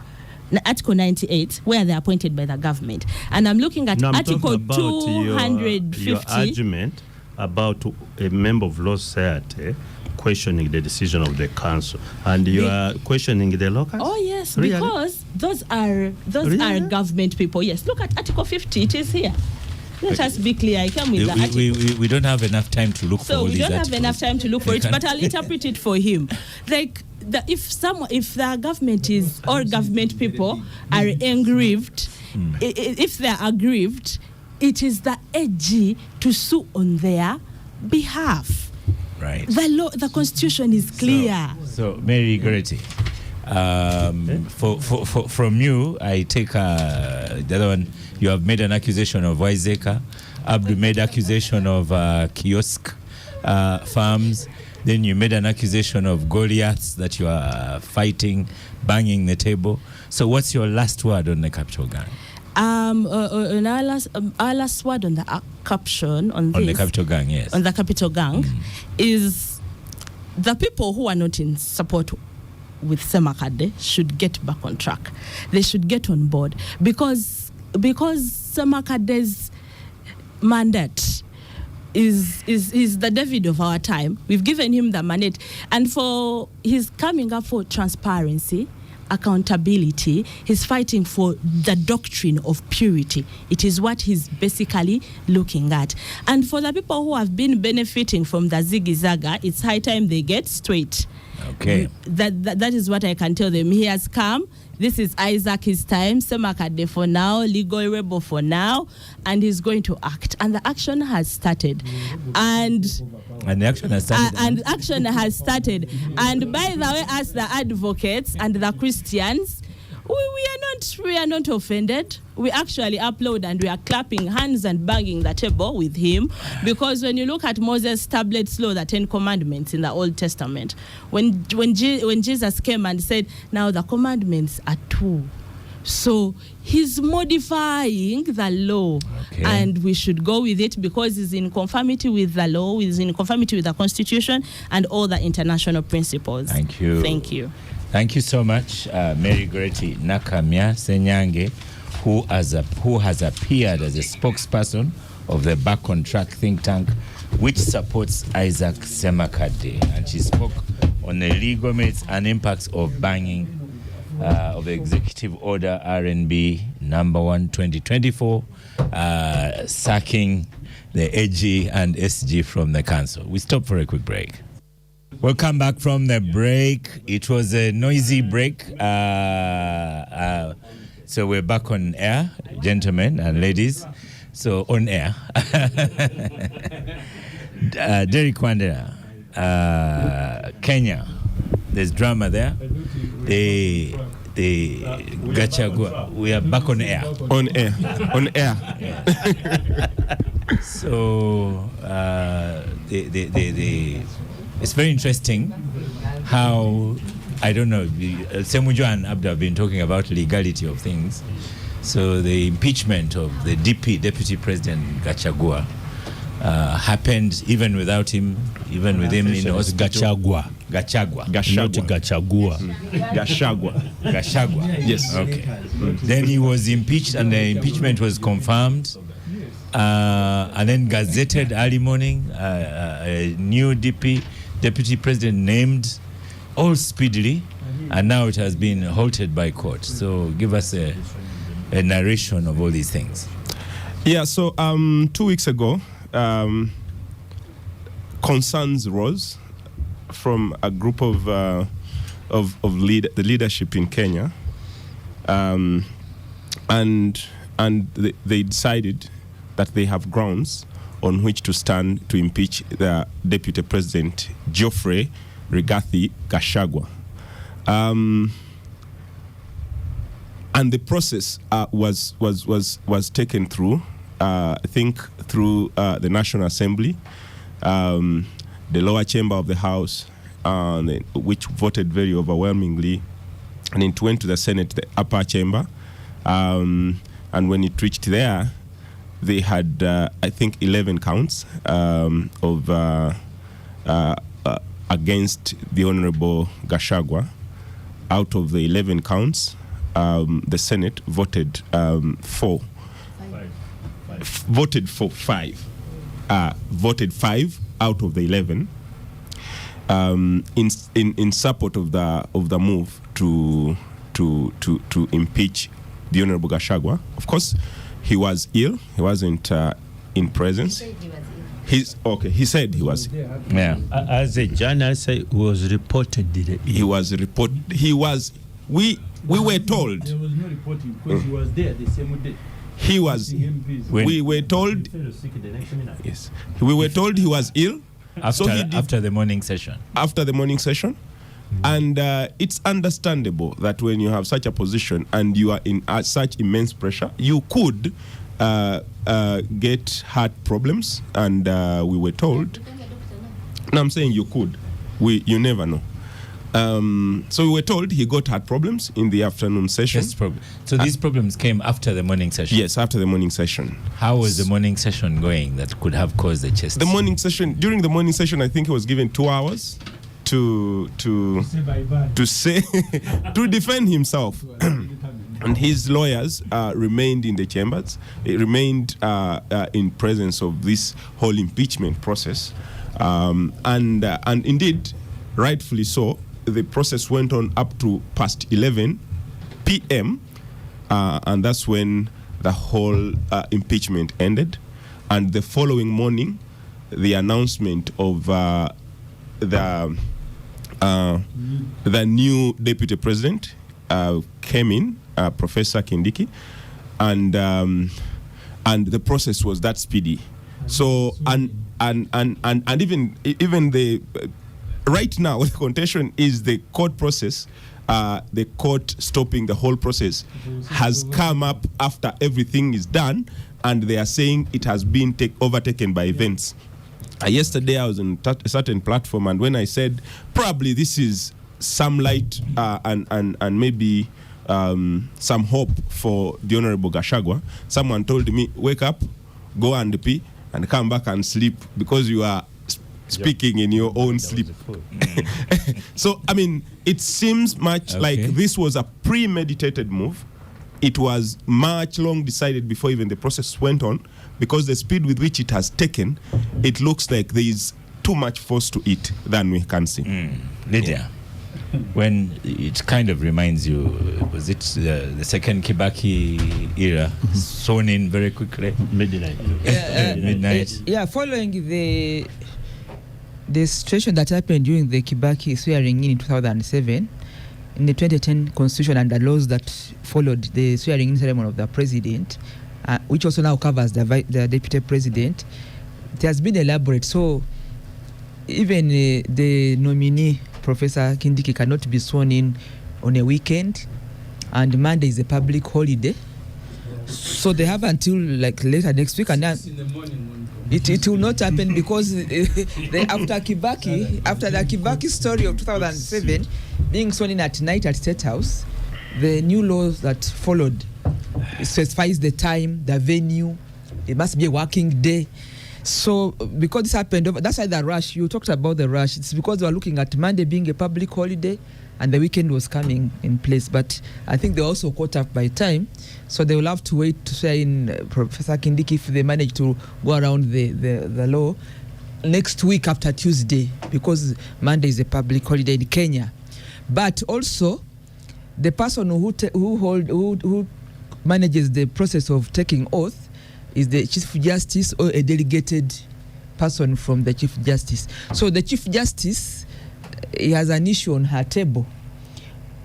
98 where they're appointed by the government, and I'm looking at Article 250. Your argument about a member of law society questioning the decision of the council, and you are questioning the locals? Oh yes, really? Because those are Really? government people. Yes, look at Article 50. It is here. Let us be clear. I come with the article. We don't have enough time to look for all So these we don't have articles. enough time to look for it, but I'll interpret it for him. Like if the government is, or government people are aggrieved, if they are aggrieved, it is the AG to sue on their behalf. Right. The law, the constitution is clear. So Mary Goretti, from you, I take the other one. You have made an accusation of Waizeka. Abdu made accusation of kiosk farms. Then you made an accusation of Goliaths that you are fighting, banging the table. So what's your last word on the capital gang? Our last word on the caption on this. On the capital gang, yes. On the capital gang is the people who are not in support with Semakade should get back on track. They should get on board because Semakade's mandate is the David of our time. We've given him the mandate, and for his coming up for transparency, accountability, he's fighting for the doctrine of purity. It is what he's basically looking at. And for the people who have been benefiting from the ziggy-zaga, it's high time they get straight. Okay. That is what I can tell them. He has come. This is Isaac, his time. Semakade for now, legal rebel for now, and he's going to act. And the action has started. And the action has started. And action has started. And by the way, as the advocates and the Christians, we are not offended. We actually applaud and we are clapping hands and banging the table with him, because when you look at Moses' tablets law, the 10 commandments in the Old Testament, when Jesus came and said, now the commandments are 2. So he's modifying the law, and we should go with it because it's in conformity with the law, it's in conformity with the Constitution and all the international principles. Thank you. Thank you. Thank you so much, Mary Goretti Nakamya Senyange, who has appeared as a spokesperson of the Back on Track think tank, which supports Isaac Semakade, and she spoke on the legal merits and impacts of banging of Executive Order RNB number 1 2024, sacking the AG and SG from the council. We stop for a quick break. Welcome back from the break. It was a noisy break. So we're back on air, gentlemen and ladies. So on air. Derek Wandera, Kenya. There's drama there. The Gachagua. We are back on air. On air. On air. So it's very interesting how, I don't know, Semujo and Abda have been talking about legality of things. So the impeachment of the Deputy President Gachagua happened even without him, even with him in hospital. Gachagua. Not Gachagua. Gachagua. Yes. Okay. Then he was impeached, and the impeachment was confirmed. And then gazetted early morning, a new Deputy President named, all speedily, and now it has been halted by court. So give us a narration of all these things. Yeah, so 2 weeks ago, concerns rose from a group of the leadership in Kenya, and they decided that they have grounds on which to stand to impeach the Deputy President Geoffrey Rigathi Gachagua. And the process was taken through, I think, through the National Assembly, the lower chamber of the House, which voted very overwhelmingly, and it went to the Senate, the upper chamber, and when it reached there, they had, I think, 11 counts against the Honorable Gachagua. Out of the 11 counts, the Senate voted for 5. voted 5 out of the 11 in support of the move to impeach the Honorable Gachagua. Of course, he was ill. He wasn't in presence. He said he was. Yeah. As a journalist, he was reported. He was reported. He was. We were told. There was no reporting because he was there the same day. He was. We were told. Yes. We were told he was ill. After the morning session. After the morning session. And it's understandable that when you have such a position and you are in such immense pressure, you could get heart problems. And we were told. No, I'm saying you could. You never know. So we were told he got heart problems in the afternoon session. So these problems came after the morning session? Yes, after the morning session. How was the morning session going that could have caused the chest? During the morning session, I think he was given 2 hours to say to defend himself. And his lawyers remained in the chambers. It remained in presence of this whole impeachment process. And indeed, rightfully so, the process went on up to past 11 p.m. And that's when the whole impeachment ended. And the following morning, the announcement of the new deputy president came in, Professor Kindiki, and the process was that speedy. So and even the right now the contention is the court process. The court stopping the whole process has come up after everything is done, and they are saying it has been overtaken by events. Yesterday I was on a certain platform, and when I said probably this is some light and maybe some hope for the Honorable Gachagua, someone told me, wake up, go and pee, and come back and sleep because you are speaking in your own sleep. So, I mean, it seems much like this was a premeditated move. It was much long decided before even the process went on, because the speed with which it has taken, it looks like there is too much force to it than we can see. Lydia, when it kind of reminds you, was it the second Kibaki era, sworn in very quickly? Midnight. Yeah, following the situation that happened during the Kibaki swearing in 2007, in the 2010 constitution and the laws that followed the swearing in ceremony of the president, which also now covers the deputy president, it has been elaborate. So even the nominee, Professor Kindiki, cannot be sworn in on a weekend, and Monday is a public holiday. So they have until like later next week, and then it will not happen because after the Kibaki story of 2007, being sworn in at night at State House, the new laws that followed specifies the time, the venue. It must be a working day. So because this happened, that's why the rush. You talked about the rush. It's because they were looking at Monday being a public holiday, and the weekend was coming in place. But I think they also caught up by time, so they will have to wait to say in Professor Kindiki if they manage to go around the law next week after Tuesday, because Monday is a public holiday in Kenya. But also, the person who manages the process of taking oath is the Chief Justice or a delegated person from the Chief Justice. So the Chief Justice, he has an issue on her table,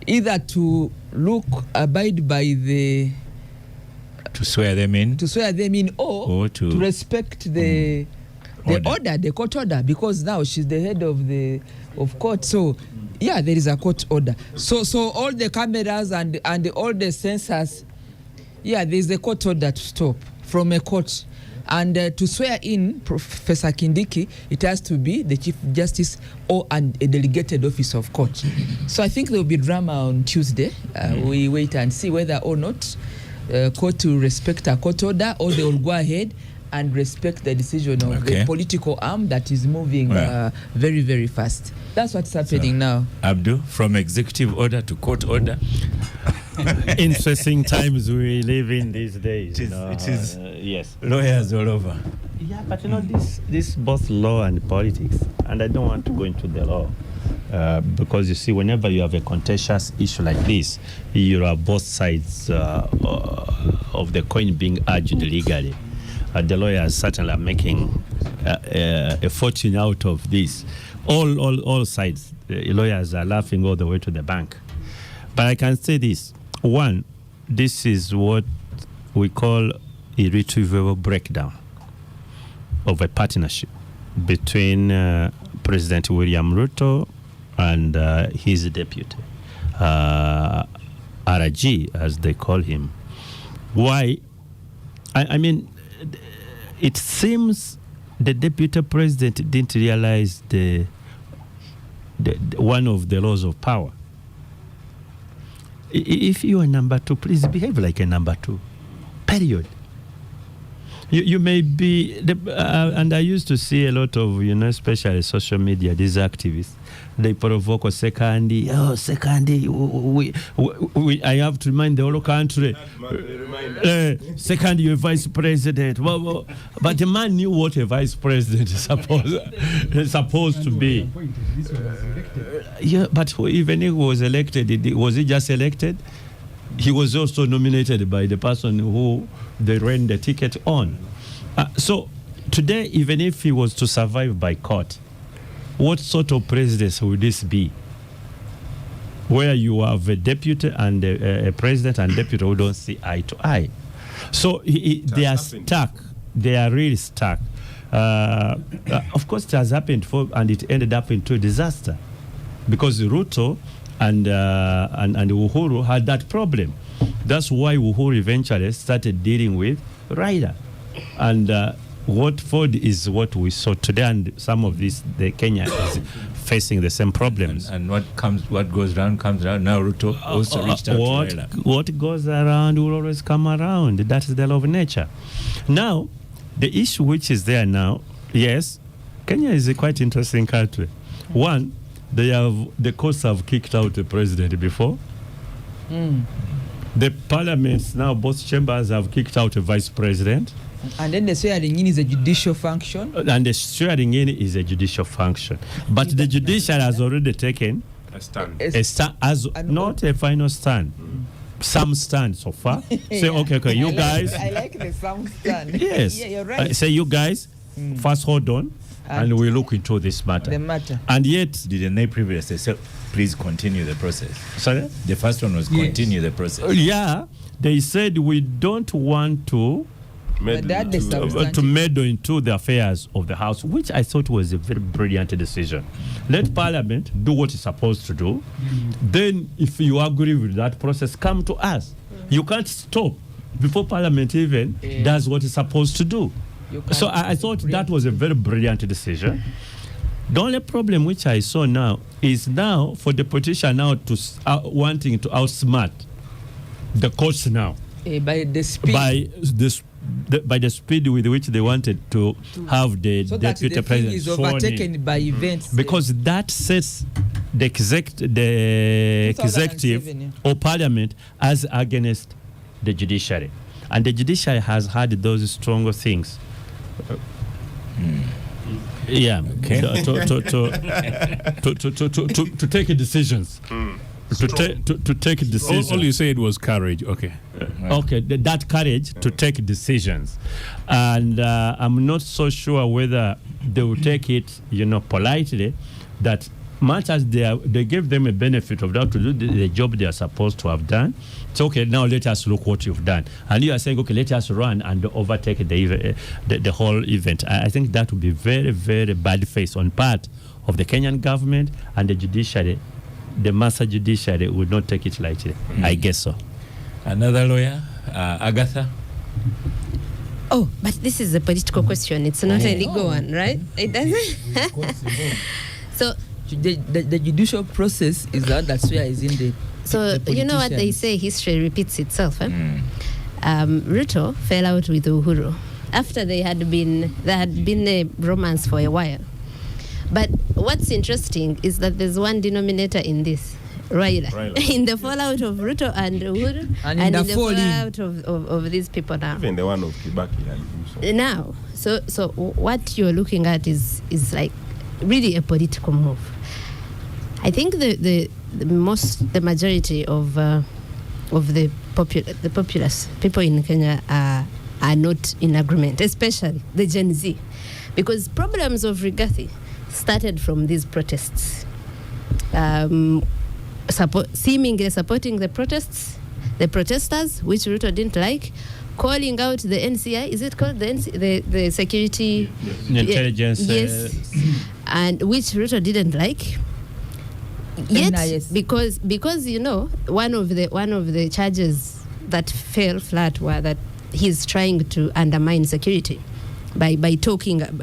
either to abide by to swear them in, or to respect the order, the court order, because now she's the head of court. So yeah, there is a court order. So all the cameras and all the sensors, yeah, there is a court order to stop from a court. And to swear in Professor Kindiki, it has to be the Chief Justice or a delegated office of court. So I think there will be drama on Tuesday. We wait and see whether or not court will respect a court order, or they will go ahead and respect the decision of the political arm that is moving very, very fast. That's what's happening now. Abdu, from executive order to court order. Interesting times we live in these days. It is yes. Lawyers all over. Yeah, but you know, this both law and politics, and I don't want to go into the law. Because you see, whenever you have a contentious issue like this, you have both sides of the coin being urged legally. The lawyers certainly are making a fortune out of this. All sides, the lawyers are laughing all the way to the bank. But I can say this. One, this is what we call irretrievable breakdown of a partnership between President William Ruto and his deputy, RG, as they call him. Why? I mean, it seems the deputy president didn't realize the one of the laws of power. If you are number two, please behave like a number two. Period. You may be, and I used to see a lot of, especially social media, these activists, they provoke a secondary. I have to remind the whole country. Second, you're vice president. But the man knew what a vice president is supposed to be. Yeah, but even if he was elected, was he just elected? He was also nominated by the person who they ran the ticket on. So today, even if he was to survive by court, what sort of presidency would this be? Where you have a deputy and a president and deputy who don't see eye to eye. So they are stuck. They are really stuck. Of course, it has happened and it ended up into a disaster because Ruto and Uhuru had that problem. That's why Uhuru eventually started dealing with Raila. And what Ford is what we saw today, and some of this, Kenya is facing the same problems. And what goes around comes around. Now Ruto also reached out to Raila. What goes around will always come around. That is the law of nature. Now, the issue which is there now, yes, Kenya is a quite interesting country. One, the courts have kicked out the president before. The parliaments now, both chambers have kicked out a vice president. And then the swearing in is a judicial function. And the swearing in is a judicial function. But the judiciary has already taken A stand. Not a final stand. Some stand so far. Say, okay, you guys. I like the some stand. Yes. Yeah, you're right. Say, you guys, first hold on, and we look into this matter. The matter. And yet, Did they previously say, please continue the process? sorry? The first one was continue the process. Yeah, they said we don't want to meddle into the affairs of the House, which I thought was a very brilliant decision. Let Parliament do what it's supposed to do. Then, if you agree with that process, come to us. You can't stop before Parliament even does what it's supposed to do. So I thought that was a very brilliant decision. The only problem which I saw now is now for the politician now to wanting to outsmart the courts now. By the speed. By the speed with which they wanted to have the so deputy that the president is overtaken in. by events. Because that sets the executive or parliament as against the judiciary. And the judiciary has had those stronger things. Yeah, okay. to take decisions. To take decisions. All you said was courage. Okay. Okay, that courage to take decisions, and I'm not so sure whether they will take it, politely. That much as they gave them a benefit of that to do the job they are supposed to have done. It's okay. Now let us look what you've done, and you are saying, okay, let us run and overtake the whole event. I think that would be very, very bad face on part of the Kenyan government and the judiciary. The master judiciary would not take it lightly. I guess so. Another lawyer, Agatha. Oh, but this is a political question. It's not a legal one, right? It doesn't. So the judicial process is that's where is in the. So you know what they say? History repeats itself. Ruto fell out with Uhuru after there had been a romance for a while. But what's interesting is that there's one denominator in this. Raila. In the fallout of Ruto and Uhuru, and in the fallout of these people now. Even the one of Kibaki had him. Now, so what you're looking at is like really a political move. I think the majority of the populace people in Kenya are not in agreement, especially the Gen Z, because problems of Rigathi started from these protests. Seemingly supporting the protesters, which Ruto didn't like, calling out the NCI. Is it called the security? Yes. Intelligence. Yes, and which Ruto didn't like. Yet, because one of the charges that fell flat were that he's trying to undermine security by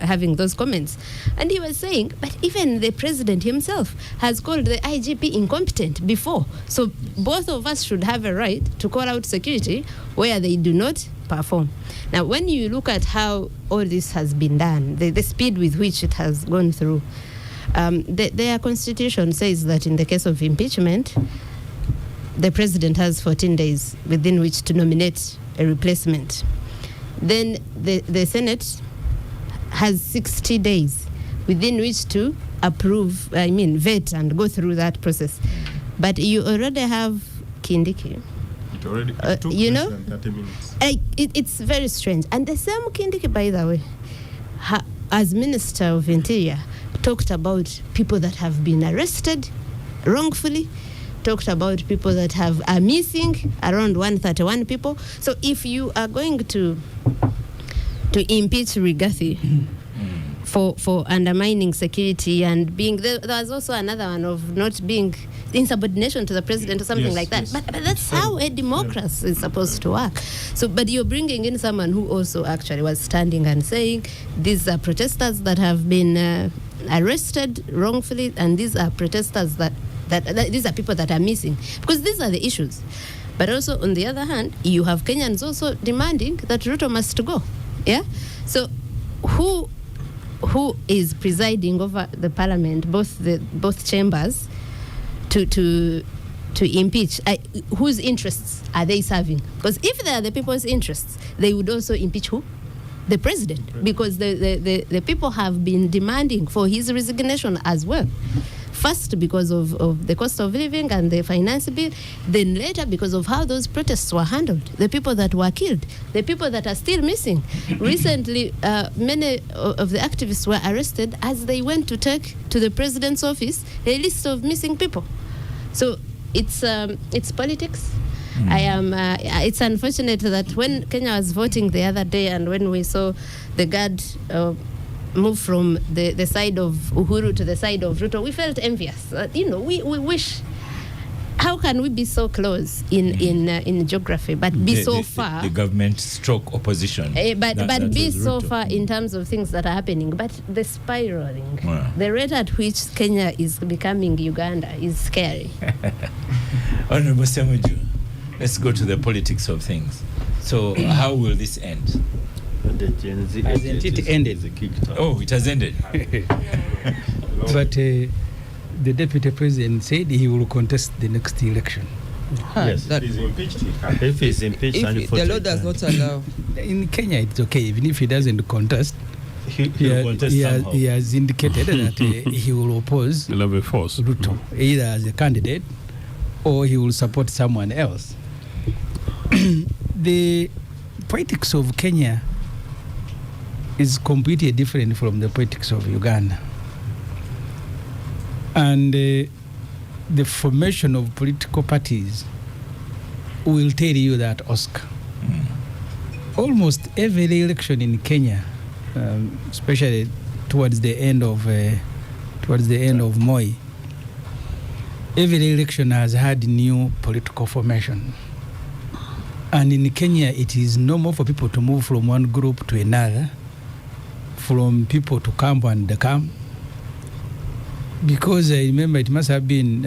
having those comments. And he was saying, but even the president himself has called the IGP incompetent before. So both of us should have a right to call out security where they do not perform. Now, when you look at how all this has been done, the speed with which it has gone through, their constitution says that in the case of impeachment, the president has 14 days within which to nominate a replacement. Then the Senate has 60 days within which to vet and go through that process. But you already have Kindiki. It already took less than 30 minutes. It's very strange. And the same Kindiki, by the way, as Minister of Interior, talked about people that have been arrested wrongfully, talked about people that are missing, around 131 people. So if you are going to impeach Rigathi for undermining security and being there was also another one of not being insubordination to the president or something like that. Yes. But that's how a democracy is supposed to work. So, but you're bringing in someone who also actually was standing and saying these are protesters that have been arrested wrongfully, and these are protesters that these are people that are missing, because these are the issues. But also on the other hand, you have Kenyans also demanding that Ruto must go. Yeah. So who is presiding over the parliament, both chambers, to impeach? Whose interests are they serving? Because if they are the people's interests, they would also impeach who? The president, because the people have been demanding for his resignation as well. First, because of the cost of living and the finance bill, then later because of how those protests were handled, the people that were killed, the people that are still missing. Recently, many of the activists were arrested as they went to take to the president's office a list of missing people. So it's politics. It's unfortunate that when Kenya was voting the other day and when we saw the guard move from the side of Uhuru to the side of Ruto, we felt envious. We wish, how can we be so close in geography but be so far? The government stroke opposition. But be so far in terms of things that are happening. But the spiraling, the rate at which Kenya is becoming Uganda is scary. Honorable Semuju, let's go to the politics of things. So how will this end? The Gen Z hasn't it ended? Oh, it has ended. But the deputy president said he will contest the next election. Yes, if he's impeached, he can. If he's impeached, if the law does not allow. In Kenya, it's okay. Even if he doesn't contest, he has indicated that he will oppose Ruto, either as a candidate or he will support someone else. The politics of Kenya is completely different from the politics of Uganda. And the formation of political parties will tell you that, Oscar. Almost every election in Kenya, especially towards the end of Moi, every election has had new political formation. And in Kenya, it is normal for people to move from one group to another, from people to camp and the camp. Because I remember it must have been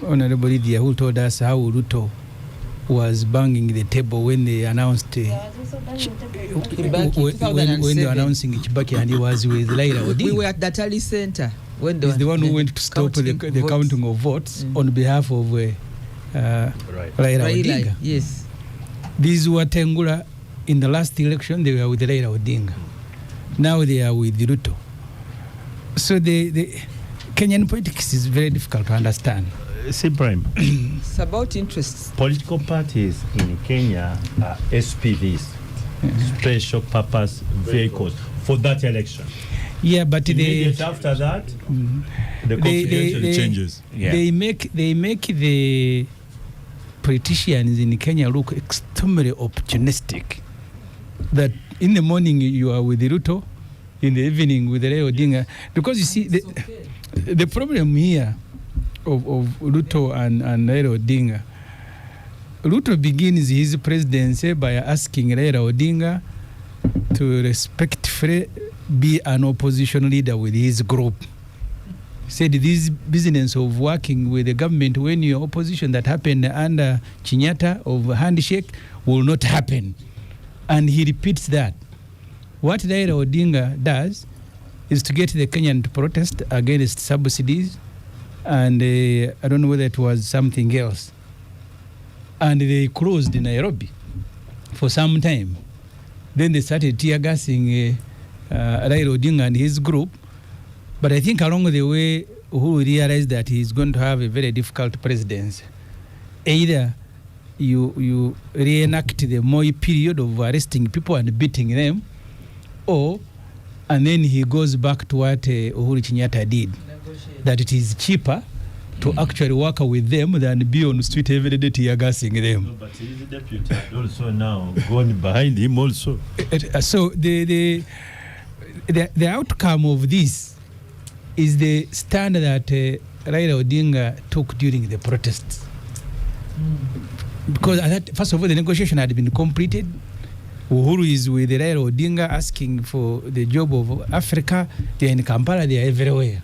Honorable Lydia who told us how Ruto was banging the table when they announced when they were announcing Kibaki, and he was with Laila Odinga. We were at Datali Center. When they is the were one who went to stop the votes. counting of votes on behalf of Raila Odinga. Yes. These were Tengula in the last election. They were with Raila Odinga. Now they are with Ruto. So the Kenyan politics is very difficult to understand. See, Brian, It's about interests. political parties in Kenya are SPVs, special purpose vehicles, for that election. Yeah, but Immediate after that, the configuration changes. Yeah. They make the politicians in Kenya look extremely opportunistic. That in the morning you are with Ruto, in the evening with Raila Odinga, because you see the problem here of Ruto and Raila Odinga. Ruto begins his presidency by asking Raila Odinga to respectfully be an opposition leader with his group. Said this business of working with the government when you're opposition that happened under Kenyatta of handshake will not happen. And he repeats that. What Raila Odinga does is to get the Kenyan to protest against subsidies, and I don't know whether it was something else. And they closed Nairobi for some time. Then they started tear gassing Raila Odinga and his group. But I think along the way, who realized that he's going to have a very difficult presidency. Either you reenact the Moi period of arresting people and beating them, and then he goes back to what Uhuru Kenyatta did, that it is cheaper to actually work with them than be on the street every day tear gassing them. No, but he's the deputy also now going behind him also. So the outcome of this is the stand that Raila Odinga took during the protests. Because first of all, the negotiation had been completed. Uhuru is with Raila Odinga asking for the job of Africa. They are in Kampala, they are everywhere.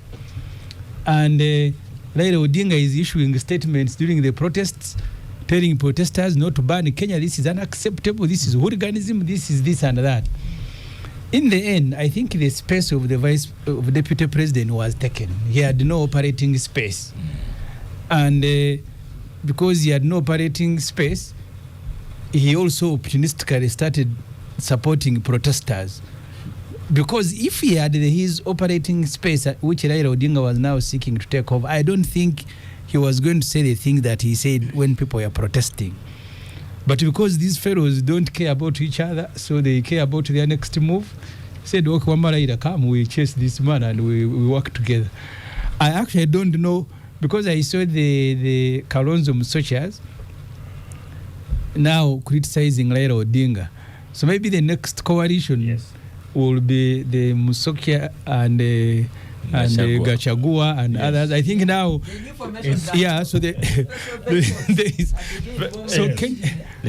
And Raila Odinga is issuing statements during the protests, telling protesters not to ban Kenya. This is unacceptable. This is hooliganism. This is this and that. In the end, I think the space of the deputy president was taken. He had no operating space. And because he had no operating space, he also opportunistically started supporting protesters. Because if he had his operating space, which Raila Odinga was now seeking to take over, I don't think he was going to say the thing that he said when people were protesting. But because these fellows don't care about each other, so they care about their next move, said, okay, Raila, come, we chase this man and we work together. I actually don't know, because I saw the Kalonzo Musyokas now criticizing Raila Odinga. So maybe the next coalition will be the Musyoka and Gachagua and others. I think now,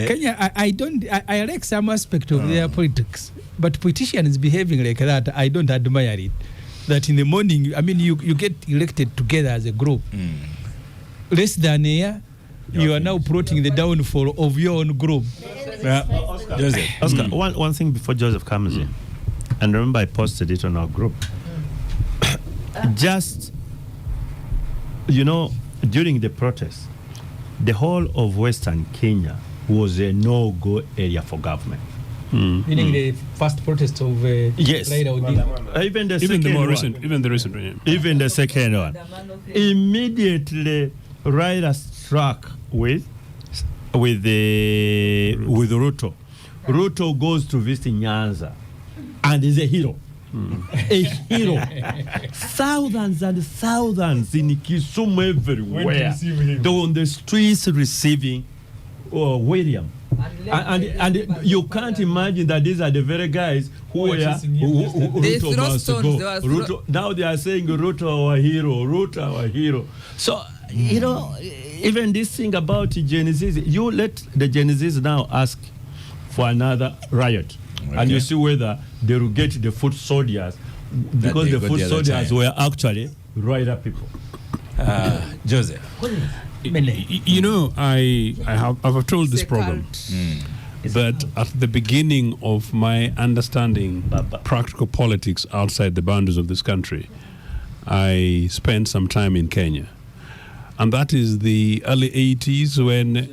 Kenya, I like some aspect of their politics, but politicians behaving like that, I don't admire it. That in the morning, I mean, you get elected together as a group. Less than a year, you are now plotting the downfall of your own group. Oscar, one thing before Joseph comes in, and remember I posted it on our group. Just, during the protest, the whole of Western Kenya was a no-go area for government. Meaning the first protest of Raila Odinga. Even the second one. Even the second one. Immediately, Raila struck with Ruto. Ruto goes to visit Nyanza and is a hero. A hero. Thousands and thousands in Kisumu everywhere. They're on the streets receiving William. And you can't imagine that these are the very guys who Ruto must go. Now they are saying Ruto our hero, Ruto our hero. So, even this thing about Gen Zs, you let the Gen Zs now ask for another riot. Okay. And you see whether they will get the foot soldiers, because the foot soldiers were actually rider people. Joseph. I've told this problem. But at the beginning of my understanding practical politics outside the boundaries of this country, I spent some time in Kenya. And that is the early 80s when...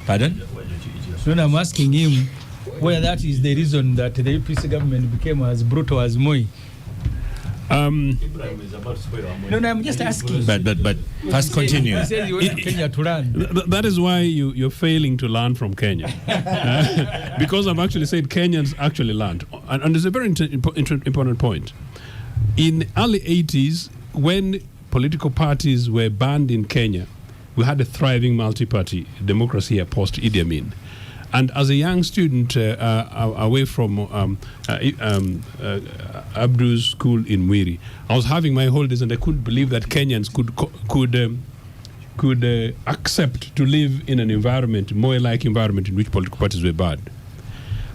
Pardon? No, I'm asking him whether that is the reason that the APC government became as brutal as Moi. Um, No, I'm just asking. But first continue. He says he went to Kenya to learn. That is why you're failing to learn from Kenya. Because I've actually said Kenyans actually learned. And it's a very important point. In early 80s, when political parties were banned in Kenya, we had a thriving multi-party democracy here post Idi Amin. And as a young student away from Abdu's school in Mwiri, I was having my holidays and I couldn't believe that Kenyans could accept to live in an environment, more-like environment in which political parties were banned.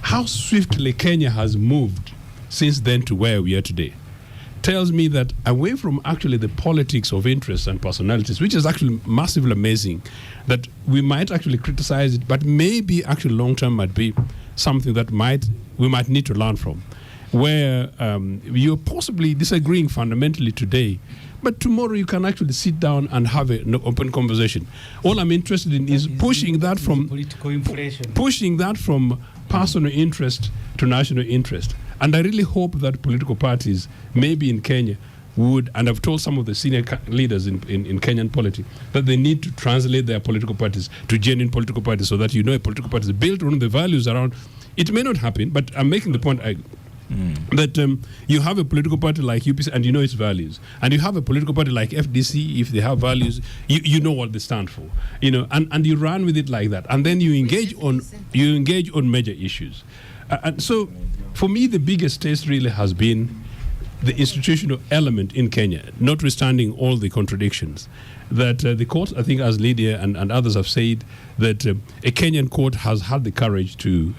How swiftly Kenya has moved since then to where we are today tells me that away from actually the politics of interests and personalities, which is actually massively amazing, that we might actually criticize it, but maybe actually long-term might be something that we might need to learn from, where you're possibly disagreeing fundamentally today, but tomorrow you can actually sit down and have an open conversation. All I'm interested in is pushing that from political inflation. Pushing that from personal interest to national interest. And I really hope that political parties, maybe in Kenya, would, and I've told some of the senior leaders in Kenyan politics, that they need to translate their political parties to genuine political parties so that a political party is built on the values around. It may not happen, but I'm making the point that you have a political party like UPC and you know its values, and you have a political party like FDC, if they have values, you know what they stand for, and you run with it like that, and then you engage on major issues. And so, for me, the biggest test really has been the institutional element in Kenya, notwithstanding all the contradictions. That the court, I think, as Lydia and others have said, that a Kenyan court has had the courage to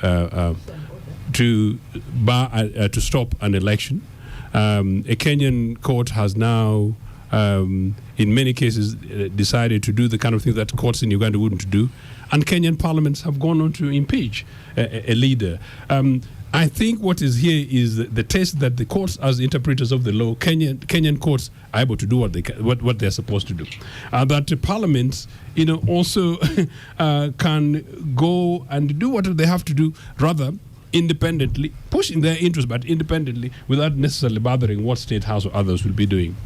stop an election. A Kenyan court has now, in many cases, decided to do the kind of thing that courts in Uganda wouldn't do. And Kenyan parliaments have gone on to impeach a leader. I think what is here is the test that the courts, as interpreters of the law, Kenyan courts are able to do what they're supposed to do. That the parliaments, also can go and do what they have to do, rather independently, pushing their interests, but independently, without necessarily bothering what State House or others will be doing.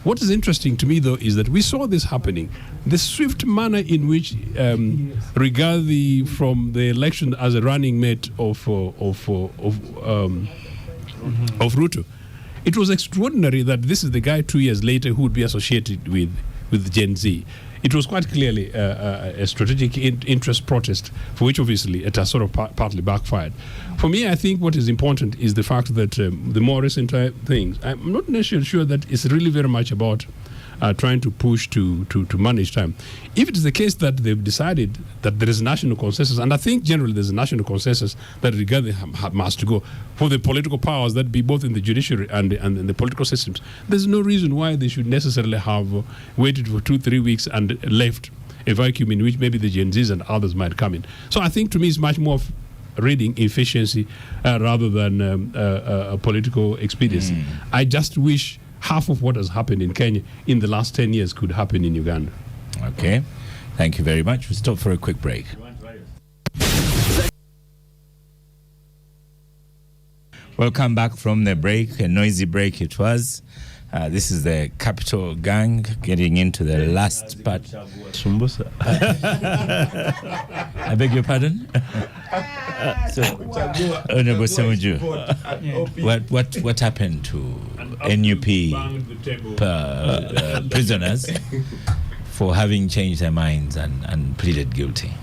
What is interesting to me, though, is that we saw this happening. The swift manner in which Rigathi, from the election as a running mate of Ruto, it was extraordinary that this is the guy 2 years later who would be associated with Gen Z. It was quite clearly a strategic interest protest, for which obviously it has sort of partly backfired. For me, I think what is important is the fact that the more recent things, I'm not necessarily sure that it's really very much about trying to push to manage time. If it is the case that they've decided that there is a national consensus, and I think generally there's a national consensus that Rigathi must go for the political powers that be both in the judiciary and in the political systems, there's no reason why they should necessarily have waited for 2-3 weeks and left a vacuum in which maybe the Gen Zs and others might come in. So I think to me it's much more of reading efficiency rather than a political expediency. I just wish half of what has happened in Kenya in the last 10 years could happen in Uganda. Okay. Thank you very much. We'll stop for a quick break. Welcome back from the break. A noisy break it was. This is the Capital Gang getting into the last part. I beg your pardon? So, Honorable Semuju, what happened to NUP prisoners for having changed their minds and pleaded guilty?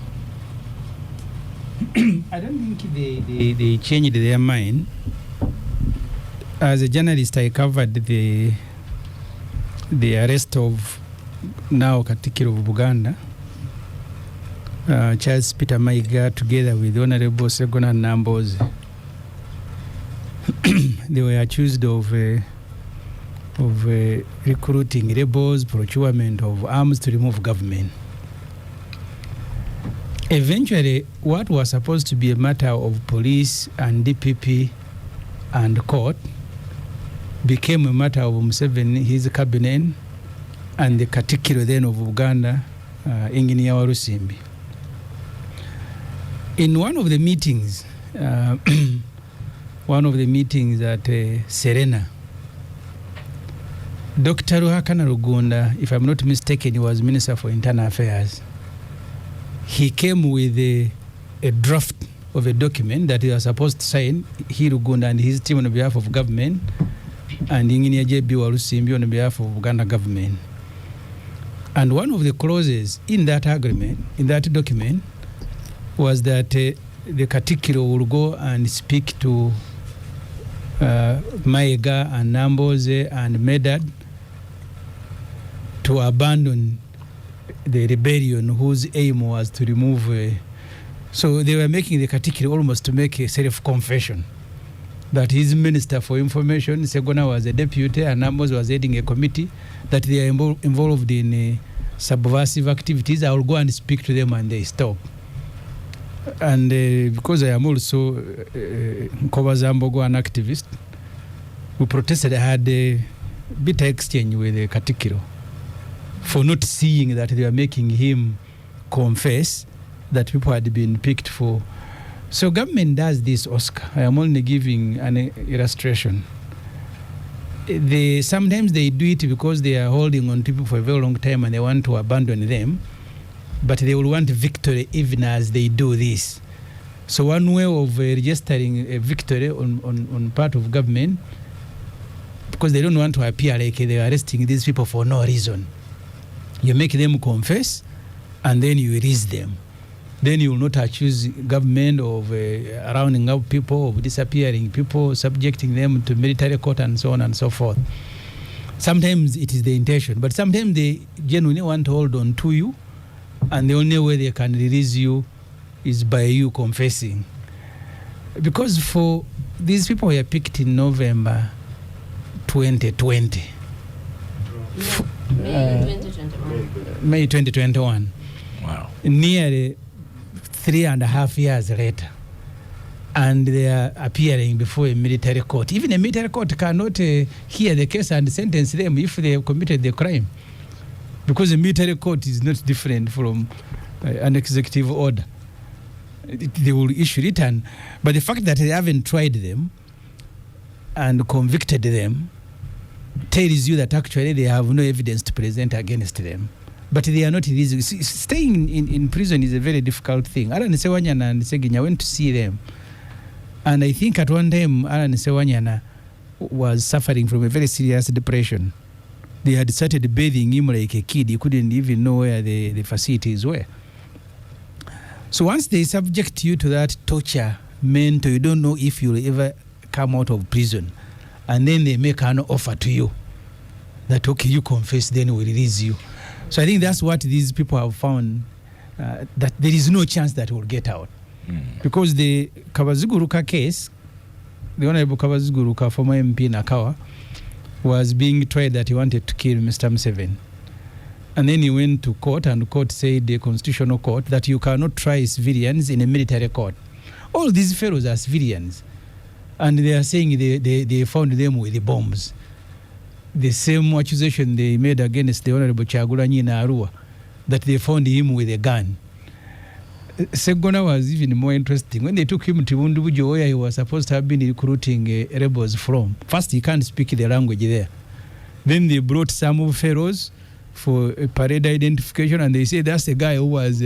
I don't think they changed their mind. As a journalist, I covered the arrest of now Katikiro of Buganda, Charles Peter Maiga, together with Honorable Segona Nambozi. They were accused of recruiting rebels, procurement of arms to remove government. Eventually, what was supposed to be a matter of police and DPP and court became a matter of Museveni, his cabinet, and the Katikkiro then of Uganda, Engineer Walusimbi. In one of the meetings, at Serena, Dr. Ruhakana Rugunda, if I'm not mistaken, he was Minister for Internal Affairs. He came with a draft of a document that he was supposed to sign, he Rugunda and his team on behalf of government, and Engineer J.B. Walusimbi on behalf of Uganda government. And one of the clauses in that agreement, in that document, was that the Katikkiro will go and speak to Mayiga and Namboze and Medad to abandon the rebellion whose aim was to remove. So they were making the Katikkiro almost to make a self-confession that his Minister for Information, Segona, was a deputy and Namboze was heading a committee, that they are involved in subversive activities. I will go and speak to them, and they stop. And because I am also Nkobazambogo, an activist, we protested. I had a bitter exchange with Katikkiro for not seeing that they were making him confess that people had been picked for. So government does this, Oscar. I am only giving an illustration. Sometimes they do it because they are holding on to people for a very long time and they want to abandon them. But they will want victory even as they do this. So one way of registering a victory on part of government, because they don't want to appear like they are arresting these people for no reason, you make them confess and then you release them. Then you will not accuse government of rounding up people, of disappearing people, subjecting them to military court and so on and so forth. Sometimes it is the intention, but sometimes they genuinely want to hold on to you, and the only way they can release you is by you confessing. Because for these people were picked in November 2020. May 2021. Wow. Nearly 3.5 years later. And they are appearing before a military court. Even a military court cannot hear the case and sentence them if they have committed the crime. Because a military court is not different from an executive order. They will issue it, but the fact that they haven't tried them and convicted them tells you that actually they have no evidence to present against them. But they are not easy. Staying in prison is a very difficult thing. Alan Sewanyana and Seginya went to see them. And I think at one time Alan Sewanyana was suffering from a very serious depression. They had started bathing him like a kid. He couldn't even know where the facilities were. So once they subject you to that torture, mental, you don't know if you'll ever come out of prison. And then they make an offer to you that, okay, you confess, then we'll release you. So I think that's what these people have found, that there is no chance that we'll get out. Because the Kabazuguruka case, the Honorable Kabazuguruka, former MP Nakawa, was being tried that he wanted to kill Mr. Museveni. And then he went to court, and the court said, the constitutional court, that you cannot try civilians in a military court. All these fellows are civilians. And they are saying they found them with the bombs. The same accusation they made against the Honorable Kyagulanyi in Arua, that they found him with a gun. Segona was even more interesting. When they took him to Wundubujo, where he was supposed to have been recruiting rebels from, first he can't speak the language there. Then they brought some of fellows for a parade identification, and they said that's the guy who was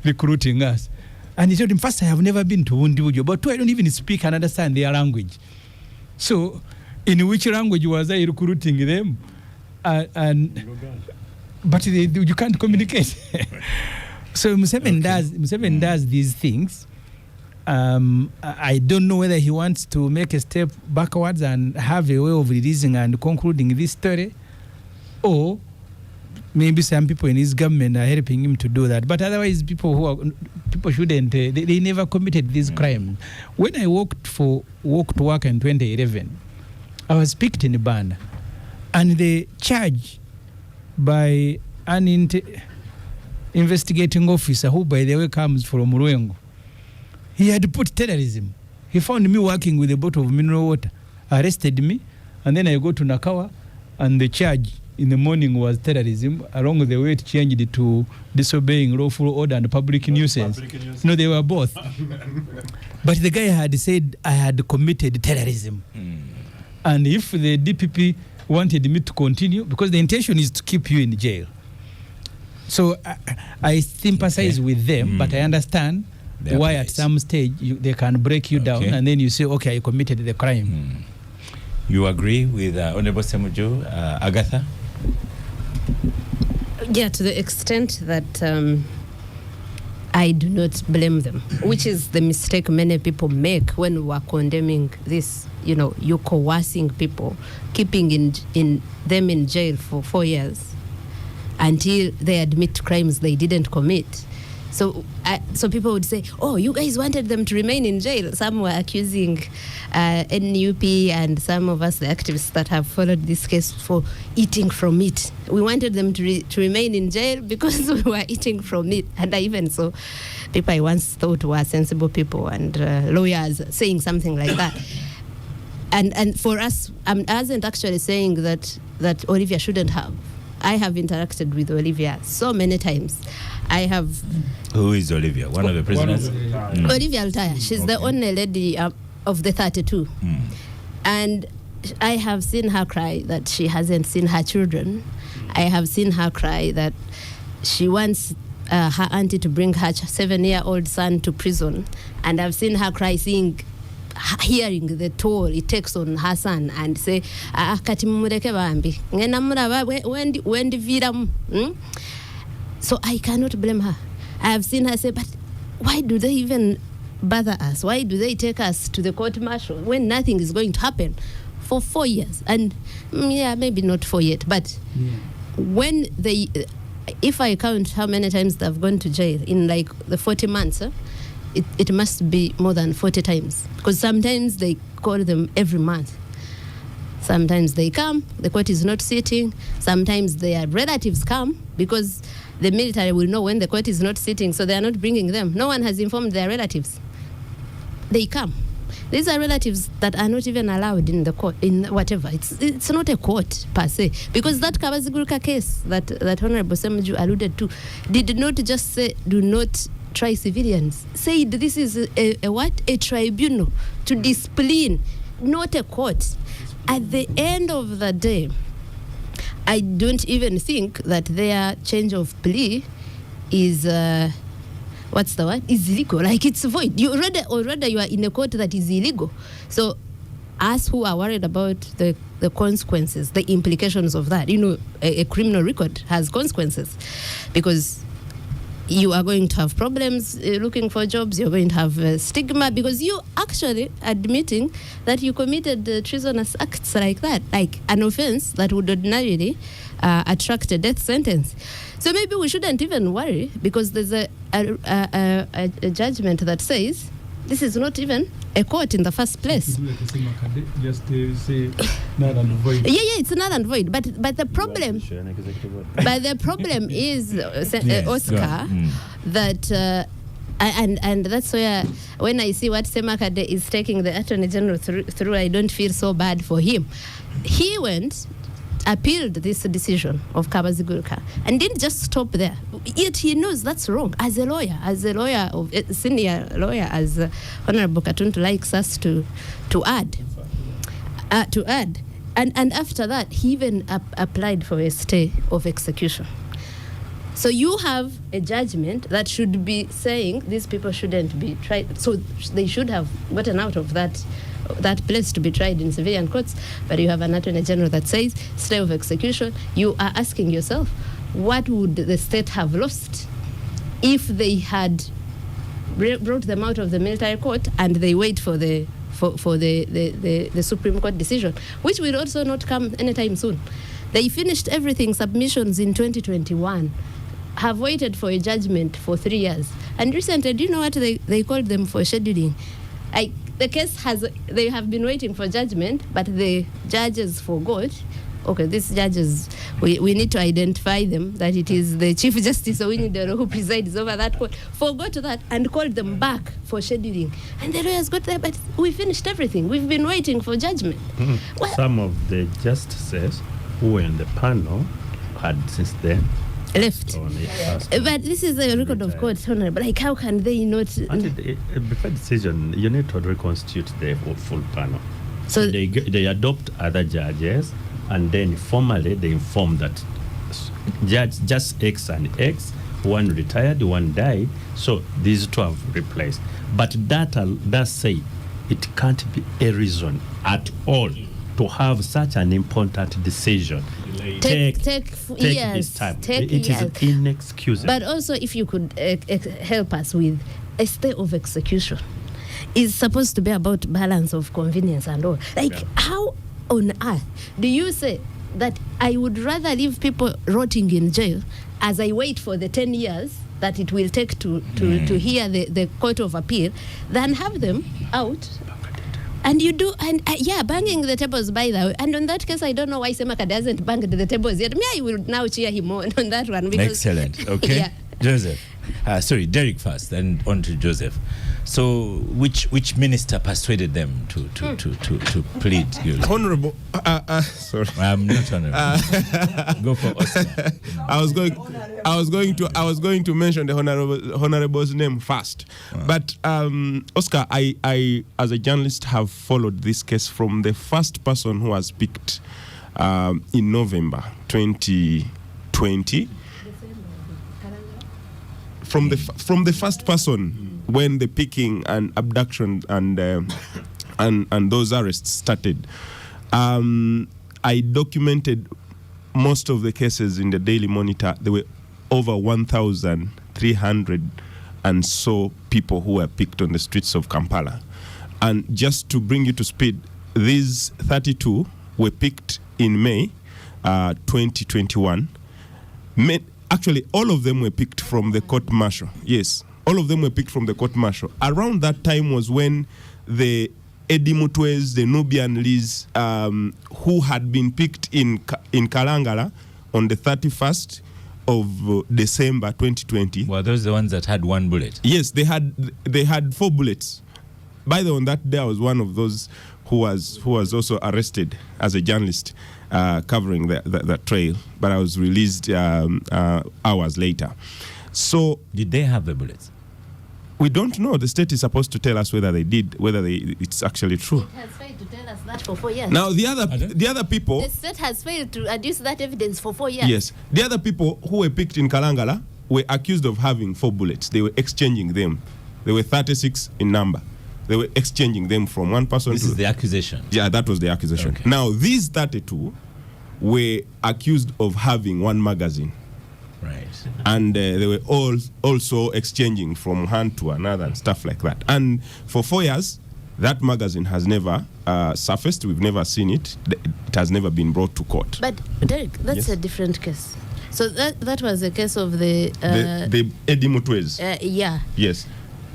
recruiting us. And he told him, first, I have never been to Wundubujo, but two, I don't even speak and understand their language. So, in which language was I recruiting them? But you can't communicate. So Museveni does these things. I don't know whether he wants to make a step backwards and have a way of releasing and concluding this story, or maybe some people in his government are helping him to do that. But otherwise, people shouldn't. They never committed this crime. When I walked to work in 2011, I was picked in Banda, and the charge by an investigating officer, who by the way comes from Ruengo, he had put terrorism. He found me working with a bottle of mineral water, arrested me, And then I go to Nakawa, and the charge in the morning was terrorism. Along the way, it changed to disobeying lawful order and public nuisance. No, they were both. But the guy had said I had committed terrorism. And if the DPP wanted me to continue, because the intention is to keep you in jail. So I sympathize with them, but I understand why at some stage they can break you down, and then you say, okay, I committed the crime. You agree with Honorable Semuju, Agatha? Yeah, to the extent that I do not blame them, which is the mistake many people make when we are condemning this. You know, you're coercing people, keeping them in jail for 4 years until they admit crimes they didn't commit. So people would say, oh, you guys wanted them to remain in jail. Some were accusing NUP and some of us, the activists that have followed this case, for eating from it. We wanted them to remain in jail because we were eating from it. And I even saw people I once thought were sensible people and lawyers saying something like that. And for us, I wasn't actually saying that Olivia shouldn't have. I have interacted with Olivia so many times. I have. Who is Olivia? One of the prisoners? Olivia Altaya. She's the only lady of the 32. And I have seen her cry that she hasn't seen her children. I have seen her cry that she wants her auntie to bring her 7-year-old son to prison. And I've seen her cry hearing the toll it takes on her son and say, kati mumureke bambi. Ngena muraba wendi viramu. So I cannot blame her. I have seen her say, but why do they even bother us? Why do they take us to the court martial when nothing is going to happen for 4 years? And maybe not 4 yet, but when if I count how many times they've gone to jail in like the 40 months, it must be more than 40 times, because sometimes they call them every month. Sometimes they come, the court is not sitting. Sometimes their relatives come, because the military will know when the court is not sitting, so they are not bringing them. No one has informed their relatives. They come. These are relatives that are not even allowed in the court, in whatever. It's not a court per se, because that Kabaziguruka case that Honorable Semuju alluded to did not just say do not try civilians. Said this is a tribunal to discipline, not a court. At the end of the day, I don't even think that their change of plea is is illegal. Like, it's void. You already you are in a court that is illegal. So us who are worried about the consequences, the implications of that, a criminal record has consequences, because you are going to have problems looking for jobs. You're going to have stigma, because you actually admitting that you committed treasonous acts like that, like an offense that would ordinarily attract a death sentence. So maybe we shouldn't even worry, because there's a judgment that says this is not even a court in the first place. Just say null and void. Yeah, it's null and void. But the problem, is Oscar, that and that's where when I see what Semakade is taking the Attorney General through, I don't feel so bad for him. He appealed this decision of Kabaziguruka and didn't just stop there. Yet he knows that's wrong. As a lawyer, a senior lawyer, as Honorable Katuntu likes us to add. And after that, he even applied for a stay of execution. So you have a judgment that should be saying these people shouldn't be tried. So they should have gotten out of that place to be tried in civilian courts, but you have an Attorney General that says stay of execution. You are asking yourself, what would the state have lost if they had brought them out of the military court and they wait for the Supreme Court decision, which will also not come anytime soon. They finished everything, submissions in 2021, have waited for a judgment for 3 years. And recently, do you know what they called them for scheduling? The case they have been waiting for judgment, but the judges forgot, okay, these judges, we need to identify them, that it is the Chief Justice Owinidoro who presides over that court, forgot that and called them back for scheduling. And the lawyers got there, but we finished everything. We've been waiting for judgment. Well, some of the justices who were in the panel had since then left. But this is a record of court, Honorable. Like, how can they not? Before decision, you need to reconstitute the full panel. So they adopt other judges, and then formally they inform that just X and X, one retired, one died, so these two have replaced. But that say it can't be a reason at all to have such an important decision. Take years. This time. Take it years. Is inexcusable. But also, if you could help us with a stay of execution, is supposed to be about balance of convenience and all. Like, how on earth do you say that I would rather leave people rotting in jail as I wait for the 10 years that it will take to hear the Court of Appeal than have them out? And you do, and banging the tables, by the way. And on that case, I don't know why Semakade hasn't banged the tables yet. I will now cheer him on that one. Because excellent. Okay. Yeah. Joseph. Sorry, Derek first, then on to Joseph. So, which minister persuaded them to plead guilty? Honorable, sorry. I'm not honorable. Go for Oscar. I was going to mention the honorable's name first, but Oscar, I as a journalist have followed this case from the first person who was picked in November 2020. From the first person when the picking and abduction and those arrests started, I documented most of the cases in the Daily Monitor. There were over 1,300 and so people who were picked on the streets of Kampala. And just to bring you to speed, these 32 were picked in May 2021. Actually, all of them were picked from the court-martial. Yes, all of them were picked from the court-martial. Around that time was when the Eddie Mutwes, the Nubian Liz, who had been picked in Kalangala on the 31st of December 2020. Were those the ones that had one bullet? Yes, they had 4 bullets. By the way, on that day, I was one of those who was also arrested as a journalist covering the trail, but I was released hours later. So, did they have the bullets? We don't know. The state is supposed to tell us whether they did, it's actually true. It has failed to tell us that for 4 years. Now the other people. The state has failed to adduce that evidence for 4 years. Yes, the other people who were picked in Kalangala were accused of having 4 bullets. They were exchanging them. There were 36 in number. They were exchanging them from one person. This is the accusation. Yeah, that was the accusation. Okay. Now these 32 were accused of having 1 magazine. Right. And they were all also exchanging from hand to another and stuff like that. And for 4 years, that magazine has never surfaced. We've never seen it. It has never been brought to court. But Derek, that's a different case. So that was a case of the Eddie Mutwes. Yeah. Yes.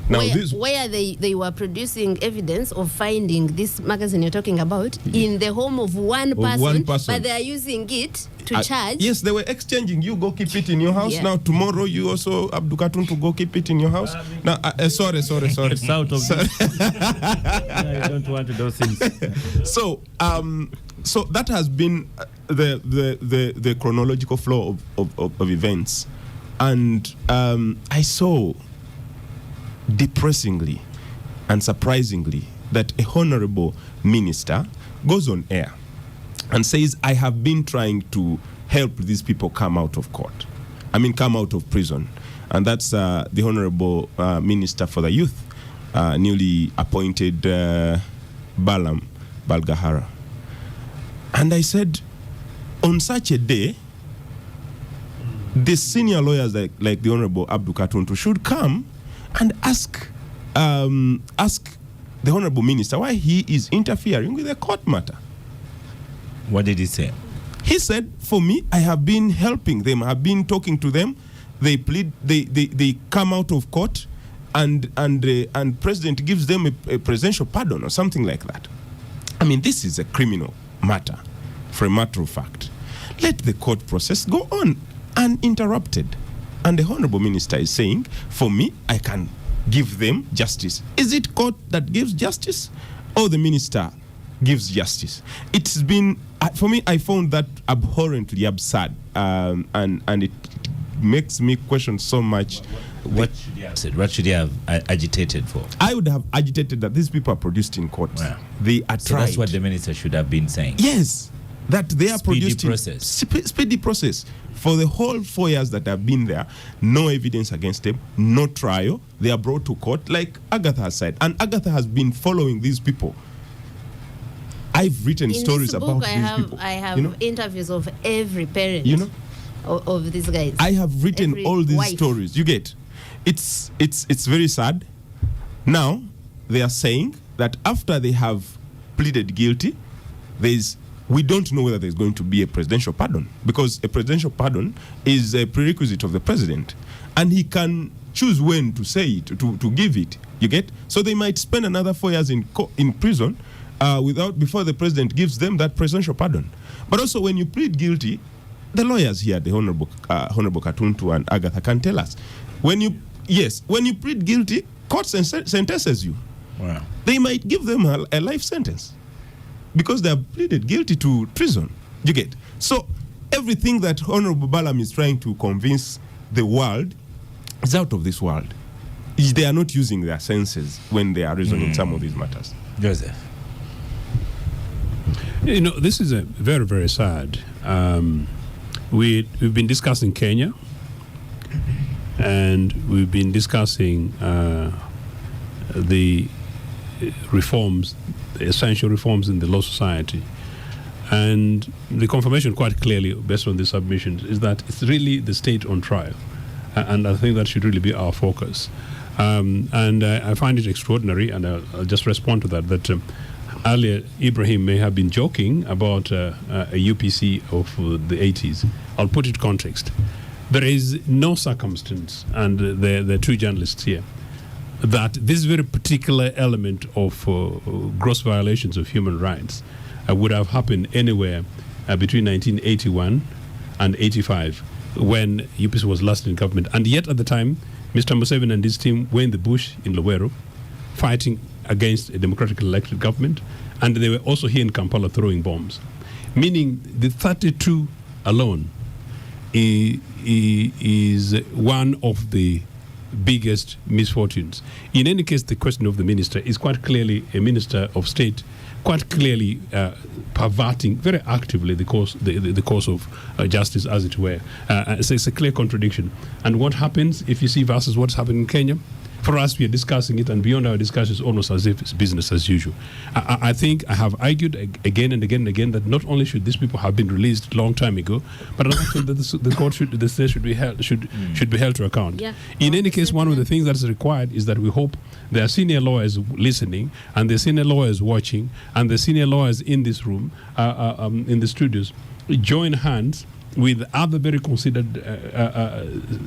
Now where they were producing evidence of finding this magazine you're talking about in the home of one person, but they are using it to charge. Yes, they were exchanging. You go keep it in your house. Yeah. Now tomorrow you also Abdukatun to go keep it in your house. Now sorry. It's out of I don't want to do things. So that has been the chronological flow of events, and I saw depressingly and surprisingly that a honorable minister goes on air and says, I have been trying to help these people come out of prison. And that's the honorable minister for the youth, newly appointed Balaam Balgahara. And I said, on such a day, the senior lawyers like the honorable Abdu Katuntu should come and ask the honorable minister why he is interfering with a court matter. What did he say? He said, for me, I have been helping them. I have been talking to them. They plead. They come out of court, and president gives them a presidential pardon or something like that. I mean, this is a criminal matter. for a matter of fact. Let the court process go on uninterrupted. And the Honorable Minister is saying, for me, I can give them justice. Is it court that gives justice or the minister gives justice? It's been, for me, I found that abhorrently absurd, and it makes me question so much. What should you have said? What should you have agitated for? I would have agitated that these people are produced in court. Yeah. They are So tried. that's what the minister should have been saying. Yes, that they are Speedy produced process. in speedy process. For the whole 4 years that have been there, no evidence against them, no trial. They are brought to court, like Agatha said, and Agatha has been following these people. I've written In stories this book, about I these have, people. I have you know? interviews of every parent You know? of these guys. I have written Every all these wife. stories. You get, it's very sad. Now they are saying that after they have pleaded guilty, we don't know whether there's going to be a presidential pardon, because a presidential pardon is a prerequisite of the president, and he can choose when to say it, to give it. You get, so they might spend another 4 years in prison before the president gives them that presidential pardon. But also, when you plead guilty, the lawyers here, the Honorable Katuntu and Agatha, can tell us, when you plead guilty, court sentences you. Wow. They might give them a life sentence because they have pleaded guilty to treason. You get, so everything that Honorable Balam is trying to convince the world is out of this world. They are not using their senses when they are reasoning some of these matters. Joseph. You know, this is a very, very sad. We've been discussing Kenya, and we've been discussing the reforms, the essential reforms in the law society. And the confirmation quite clearly, based on the submissions, is that it's really the state on trial. And I think that should really be our focus. And I find it extraordinary, and I'll just respond to that earlier Ibrahim may have been joking about a UPC of the 80s. I'll put it in context. There is no circumstance, and the two journalists here, that this very particular element of gross violations of human rights would have happened anywhere between 1981 and 85, when UPC was last in government. And yet at the time, Mr. Museveni and his team were in the bush in Lowero, fighting against a democratically elected government, and they were also here in Kampala throwing bombs. Meaning the 32 alone is one of the biggest misfortunes. In any case, the question of the minister is quite clearly a minister of state, quite clearly perverting very actively the course of justice, as it were. So it's a clear contradiction. And what happens if you see versus what's happening in Kenya? For us, we are discussing it, and beyond our discussion, it's almost as if it's business as usual. I think I have argued again and again and again that not only should these people have been released a long time ago, but also that the court the state should be held to account. Yeah. In any case, one of the things that is required is that we hope there are senior lawyers listening, and the senior lawyers watching, and the senior lawyers in this room, in the studios, join hands with other very considered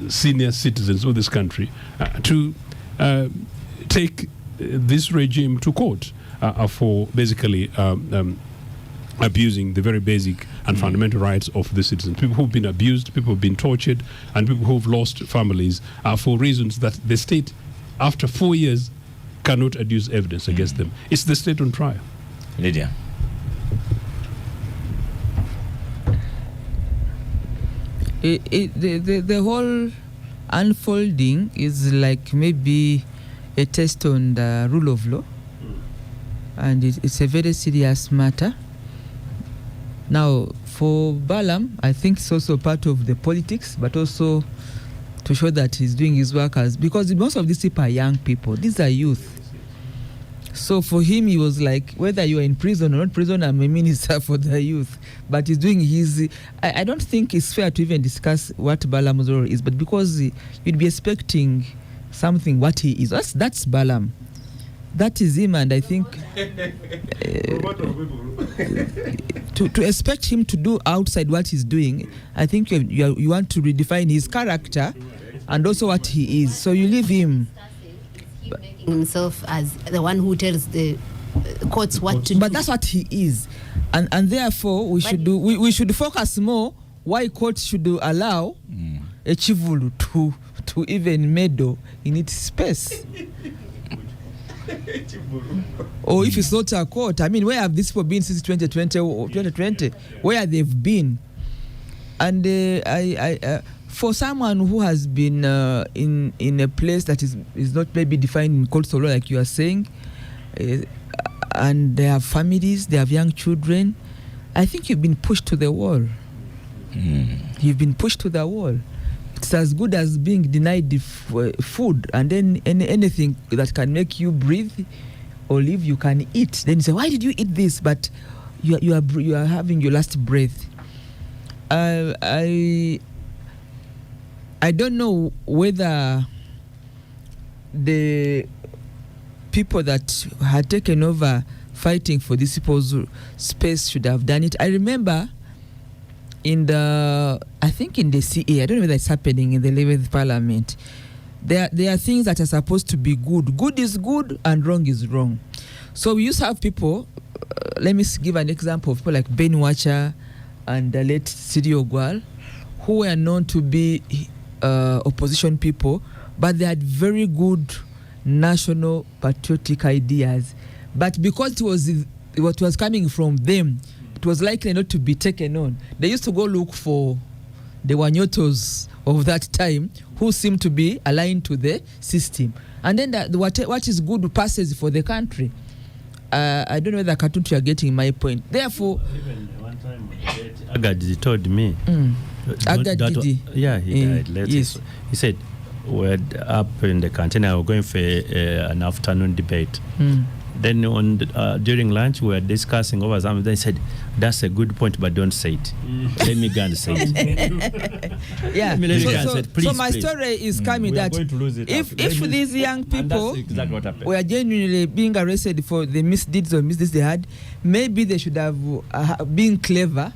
senior citizens of this country to take this regime to court for basically abusing the very basic and fundamental rights of the citizens. People who've been abused, people who've been tortured, and people who've lost families for reasons that the state, after 4 years, cannot adduce evidence against them. It's the state on trial. Lydia. The whole unfolding is like maybe a test on the rule of law, and it's a very serious matter. Now, for Balam, I think it's also part of the politics, but also to show that he's doing his work because most of these people are young people. These are youth. So for him, he was like, whether you are in prison or not prison, I'm a minister for the youth. But he's doing his... I don't think it's fair to even discuss what Balam's role is, but because you'd be expecting something what he is. That's Balam. That is him, and I think to expect him to do outside what he's doing, I think you want to redefine his character and also what he is. So you leave him... himself as the one who tells the courts what to do. But that's what he is. And therefore we should focus more why court should allow a chivulu to even meddle in its space. Or if it's not a court, I mean, where have these people been since 2020 or 2020? Where they've been? And for someone who has been in a place that is not maybe defined in court of law, like you are saying, and they have families, they have young children, I think you've been pushed to the wall. You've been pushed to the wall. It's as good as being denied the food, and then anything that can make you breathe or live, you can eat. Then you say, why did you eat this? But you are having your last breath. I don't know whether the people that had taken over fighting for this people's space should have done it. I remember I think in the CA, I don't know whether it's happening in the 11th Parliament, there are things that are supposed to be good. Good is good and wrong is wrong. So we used to have people, let me give an example of people like Ben Watcher and the late Sidi Ogwal, who were known to be opposition people, but they had very good national patriotic ideas. But because it was what was coming from them, it was likely not to be taken on. They used to go look for the Wanyotos of that time who seemed to be aligned to the system. And then what is good passes for the country. I don't know whether Katuntu you are getting my point. Therefore, even one time Agadi told me. Agadi. Yeah, he died later. Yes. He said, we're up in the canteen, we were going for an afternoon debate. Then during lunch, we were discussing over something. They said, that's a good point, but don't say it. Let me go and say it. Yeah. So my story is coming that if these young people exactly were genuinely being arrested for the misdeeds they had, maybe they should have been clever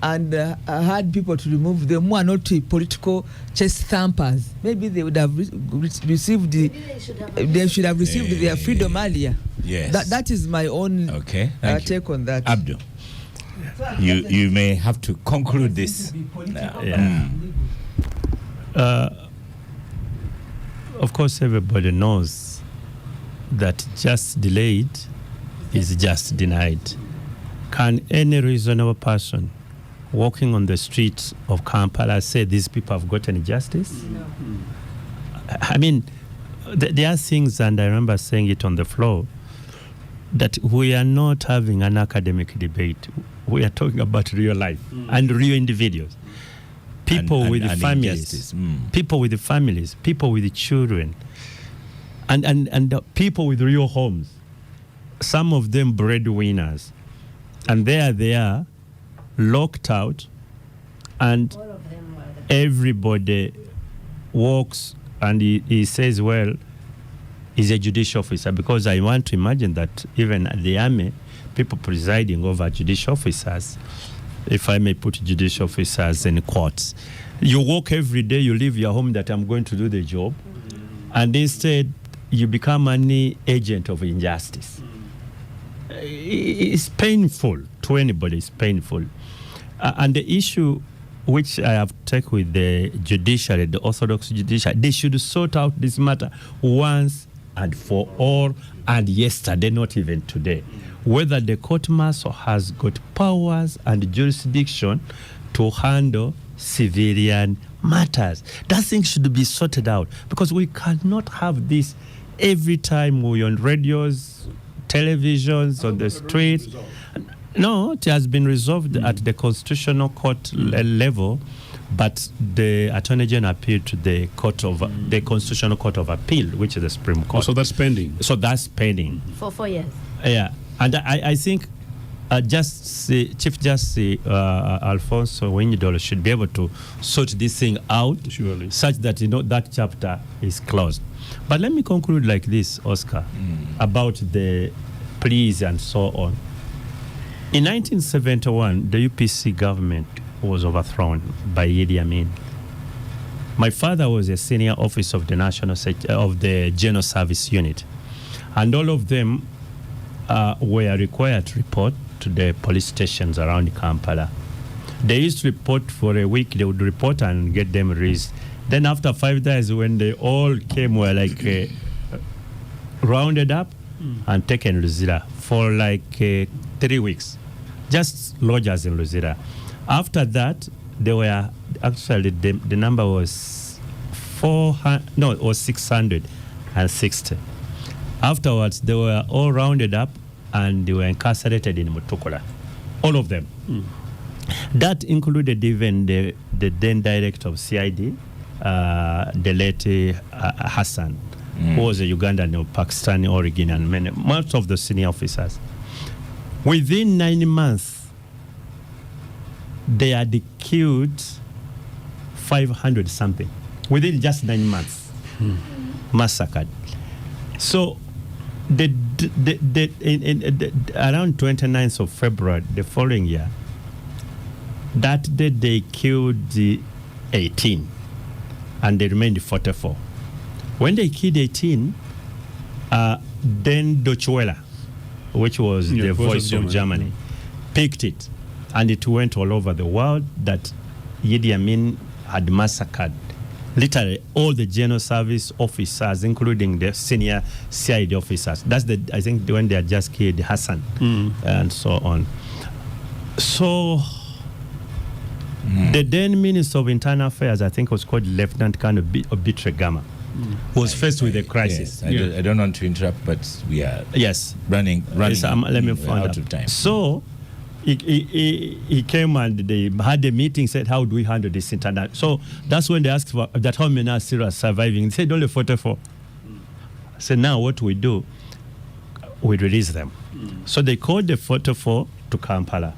and had people to remove them who are not political chest thumpers. Maybe they would have received they should have received their freedom earlier. Yes. That is my own take on that. Abdul, you may have to conclude this. Of course, everybody knows that just delayed is just denied. Can any reasonable person walking on the streets of Kampala say these people have gotten justice? No. I mean, there are things, and I remember saying it on the floor, that we are not having an academic debate. We are talking about real life and real individuals. People with families, people with families, people with children, and people with real homes. Some of them breadwinners. And they are locked out, and everybody walks and he says, well, he's a judicial officer, because I want to imagine that even at the army, people presiding over judicial officers, if I may put judicial officers in courts, you walk every day, you leave your home that I'm going to do the job, and instead you become an agent of injustice. It's painful to anybody. It's painful. And the issue which I have taken with the judiciary, the Orthodox judiciary, they should sort out this matter once and for all, and yesterday, not even today. Whether the court martial has got powers and jurisdiction to handle civilian matters. That thing should be sorted out, because we cannot have this every time we're on radios, televisions, on the streets. No, it has been resolved at the Constitutional Court level, but the Attorney General appealed to the Constitutional Court of Appeal, which is the Supreme Court. So that's pending. For 4 years. Yeah, and I think Chief Justice Alfonso Winyidolo should be able to sort this thing out, surely, such that that chapter is closed. But let me conclude like this, Oscar, about the pleas and so on. In 1971, the UPC government was overthrown by Idi Amin. My father was a senior officer of the General Service Unit, and all of them were required to report to the police stations around Kampala. They used to report for a week. They would report and get them released. Then after 5 days, when they all came, were like rounded up and taken to Luzira for like 3 weeks, just lodgers in Luzira. After that, they were actually the number was 660. Afterwards, they were all rounded up and they were incarcerated in Mutukula, all of them. That included even the then director of CID, the late Hassan, who was a Ugandan or Pakistani origin, and most of the senior officers. Within 9 months, they had killed 500 something. Within just 9 months, massacred. So, around 29th of February, the following year, that day they killed the 18 and they remained 44. When they killed 18, then Deutsche Welle, which was the voice of Germany, picked it, and it went all over the world that Idi Amin had massacred literally all the general service officers, including the senior CID officers. That's I think when they had just killed Hassan and so on. So the then Minister of Internal Affairs, I think was called Lieutenant Colonel Obitregama, was faced with a crisis. Yes, I don't want to interrupt, but we are running yes, let me find out of time. So he came and they had a meeting, said, how do we handle this internet? So that's when they asked for that how many are still surviving. They said only 44. I said, now what we do, we release them. So they called the 44 to Kampala,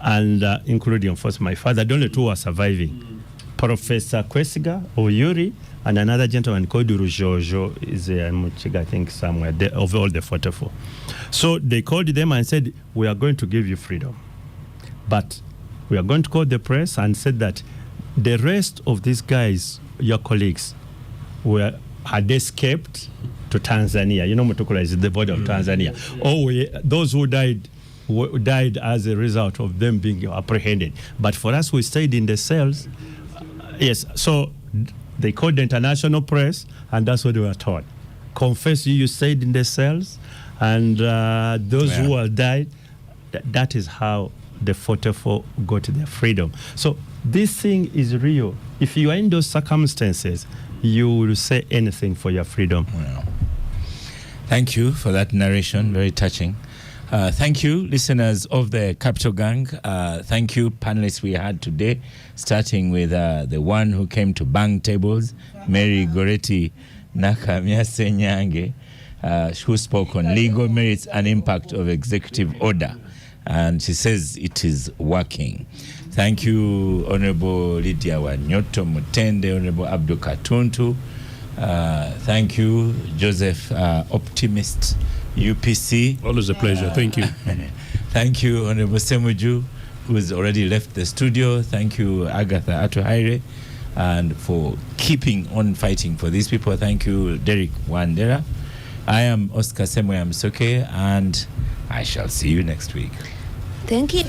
and including, of course, my father. The only two were surviving. Professor Kwesiga Oyuri and another gentleman called Rujojo is Muchiga, I think, somewhere there, of all the 44. So they called them and said, we are going to give you freedom, but we are going to call the press and said that the rest of these guys, your colleagues, had escaped to Tanzania. You know, Mutukula is the border of Tanzania. Or those who died as a result of them being apprehended. But for us, we stayed in the cells. Yes, so they called the international press, and that's what they were told. Confess you stayed in the cells, and those who have died, that is how the 44 got their freedom. So this thing is real. If you are in those circumstances, you will say anything for your freedom. Wow. Thank you for that narration, very touching. Thank you, listeners of the Capital Gang. Thank you, panelists we had today, starting with the one who came to bang tables, Mary Goretti Nakamya Senyange, who spoke on legal merits and impact of executive order. And she says it is working. Thank you, Honorable Lydia Wanyoto Mutende, Honorable Abdul Katuntu. Thank you, Joseph Optimist UPC. Always a pleasure. Thank you. Thank you, Honorable Semuju, who has already left the studio. Thank you, Agatha Atuhaire, and for keeping on fighting for these people. Thank you, Derek Wandera. I am Oscar Semwe Amsoke, and I shall see you next week. Thank you.